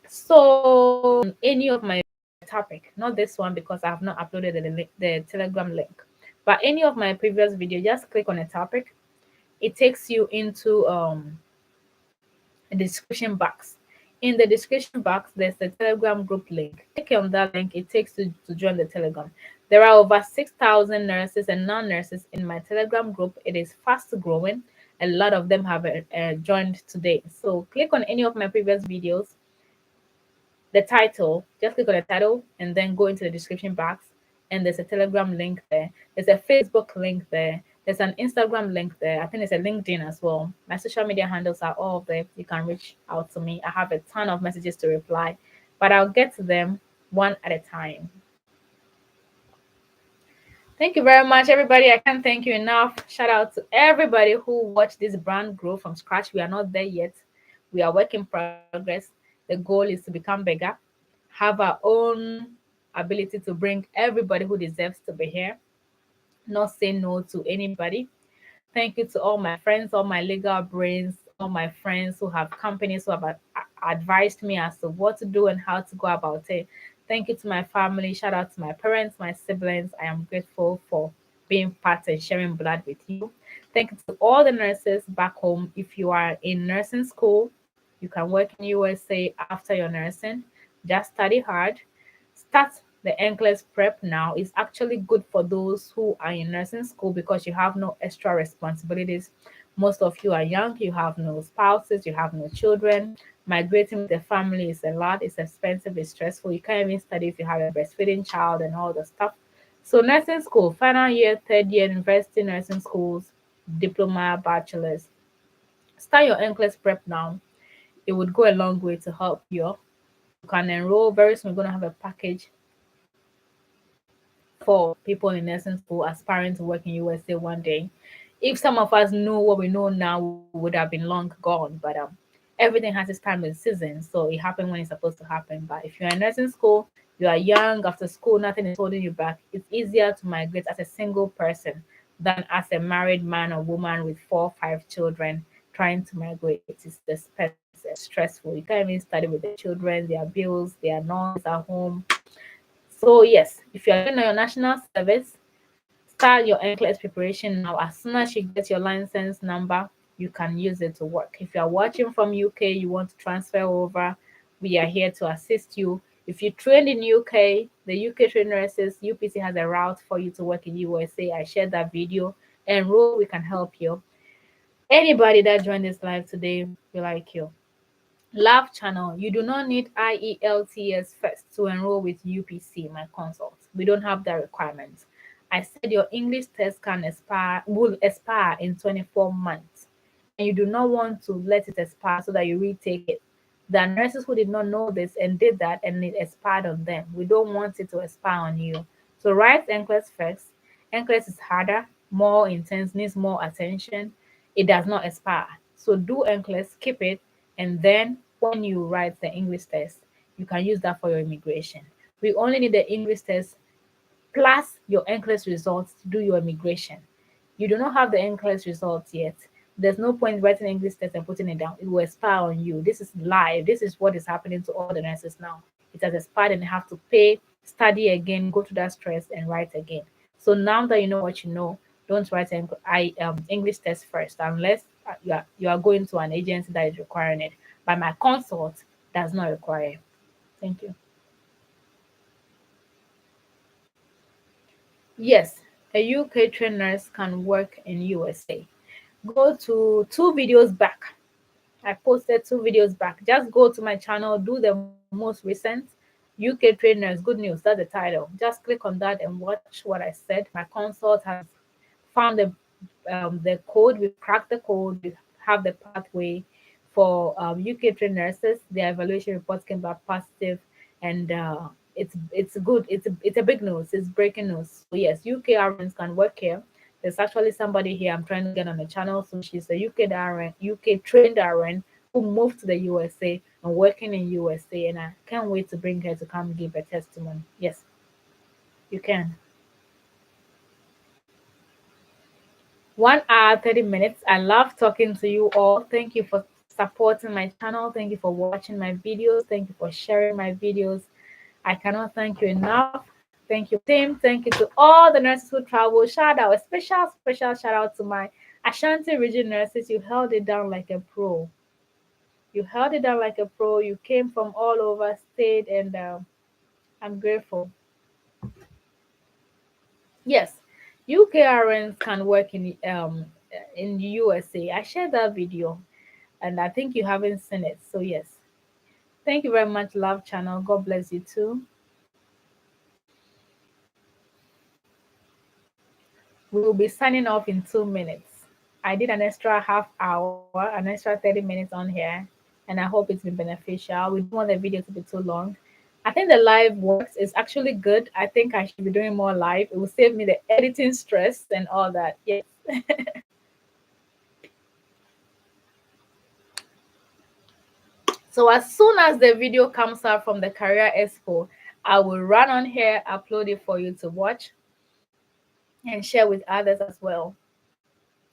So any of my topic, not this one because I have not uploaded the Telegram link, but any of my previous video, just click on a topic. It takes you into a description box. In the description box, there's a Telegram group link. Click on that link. It takes you to join the Telegram. There are over 6,000 nurses and non-nurses in my Telegram group. It is fast growing. A lot of them have joined today. So click on any of my previous videos, the title, just click on the title and then go into the description box. And there's a Telegram link there. There's a Facebook link there. There's an Instagram link there. I think there's a LinkedIn as well. My social media handles are all there. You can reach out to me. I have a ton of messages to reply, but I'll get to them one at a time. Thank you very much, everybody. I can't thank you enough. Shout out to everybody who watched this brand grow from scratch. We are not there yet. We are work in progress. The goal is to become bigger, have our own ability to bring everybody who deserves to be here, not say no to anybody. Thank you to all my friends, all my legal brains, all my friends who have companies who have advised me as to what to do and how to go about it. Thank you to my family. Shout out to my parents, my siblings. I am grateful for being part and sharing blood with you. Thank you to all the nurses back home. If you are in nursing school, you can work in USA after your nursing. Just study hard. Start the NCLEX prep now. Is actually good for those who are in nursing school because you have no extra responsibilities. Most of you are young, you have no spouses, you have no children. Migrating with the family is a lot, it's expensive, it's stressful. You can't even study if you have a breastfeeding child and all the stuff. So nursing school, final year, third year, university nursing schools, diploma, bachelor's. Start your NCLEX prep now. It would go a long way to help you. You can enroll very soon. We're going to have a package for people in nursing school aspiring to work in USA one day. If some of us know what we know now, we would have been long gone. But everything has its time and season, so it happened when it's supposed to happen. But if you're in nursing school, you are young, after school, nothing is holding you back, it's easier to migrate as a single person than as a married man or woman with 4 or 5 children trying to migrate. It's stressful. You can't even study with the children, their bills, their noise at home. So yes, if you're doing your national service, start your NCLEX preparation now. As soon as you get your license number, you can use it to work. If you are watching from UK, you want to transfer over, we are here to assist you. If you trained in UK, the UK trained nurses, UPC has a route for you to work in USA. I shared that video. Enroll, we can help you. Anybody that joined this live today, we like you. Love channel, you do not need IELTS first to enroll with UPC, my consult. We don't have that requirement. I said your English test will expire in 24 months. And you do not want to let it expire so that you retake it. There are nurses who did not know this and did that and it expired on them. We don't want it to expire on you. So write NCLEX first. NCLEX is harder, more intense, needs more attention. It does not expire. So do NCLEX, keep it, and then when you write the English test, you can use that for your immigration. We only need the English test plus your NCLEX results to do your immigration. You do not have the NCLEX results yet. There's no point writing English test and putting it down. It will expire on you. This is live. This is what is happening to all the nurses now. It has expired and they have to pay, study again, go to that stress and write again. So now that you know what you know, don't write English test first unless you are going to an agency that is requiring it. But my consult does not require. Thank you. Yes, a UK trained nurse can work in USA. Go to 2 videos back. I posted 2 videos back. Just go to my channel, do the most recent UK trainers. Good news, that's the title. Just click on that and watch what I said. My consult has found the code. We've cracked the code. We have the pathway for UK trained nurses. Their evaluation reports came back positive, and it's good. It's a big news. It's breaking news. So yes, UK RNs can work here. There's actually somebody here I'm trying to get on the channel. So she's a UK trained RN who moved to the USA and working in USA, and I can't wait to bring her to come give a testimony. Yes, you can. 1 hour, 30 minutes. I love talking to you all. Thank you for supporting my channel. Thank you for watching my videos. Thank you for sharing my videos. I cannot thank you enough. Thank you, team. Thank you to all the nurses who travel. Shout out, a special shout out to my Ashanti region nurses. You held it down like a pro. You held it down like a pro. You came from all over state, and I'm grateful. Yes, UKRNs can work in the USA. I shared that video, and I think you haven't seen it. So yes, thank you very much, Love Channel. God bless you too. We will be signing off in 2 minutes. I did an extra half hour, an extra 30 minutes on here, and I hope it's been beneficial. We don't want the video to be too long. I think the live works. It's actually good. I think I should be doing more live. It will save me the editing stress and all that. Yes. So as soon as the video comes out from the Career Expo, I will run on here, upload it for you to watch and share with others as well.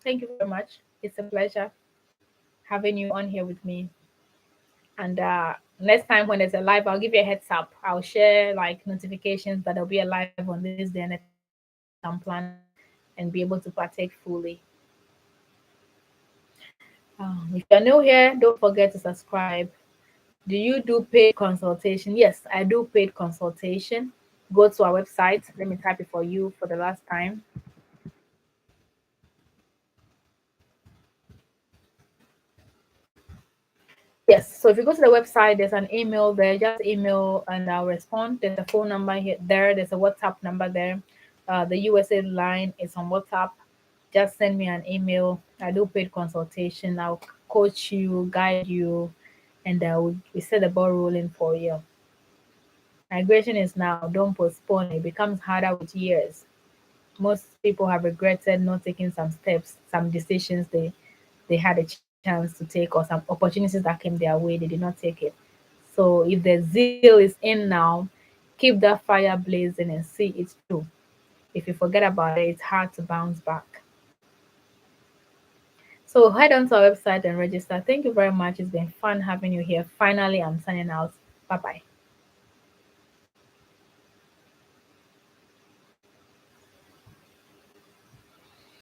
Thank you very much. It's a pleasure having you on here with me. And next time when there's a live, I'll give you a heads up. I'll share like notifications that there'll be a live on this day and I'm planning and be able to partake fully. If you're new here, don't forget to subscribe. Do you do paid consultation? Yes, I do paid consultation. Go to our website. Let me type it for you for the last time. Yes, so if you go to the website, there's an email there. Just email and I'll respond. There's a phone number here. There's a WhatsApp number there. The USA line is on WhatsApp. Just send me an email. I do paid consultation. I'll coach you, guide you, and we set the ball rolling for you. Migration is now. Don't postpone. It becomes harder with years. Most people have regretted not taking some steps, some decisions they had a chance to take, or some opportunities that came their way, they did not take it. So if the zeal is in now, Keep that fire blazing and see it through. If you forget about it, it's hard to bounce back. So head on to our website and register. Thank you very much. It's been fun having you here. Finally, I'm signing out. Bye bye.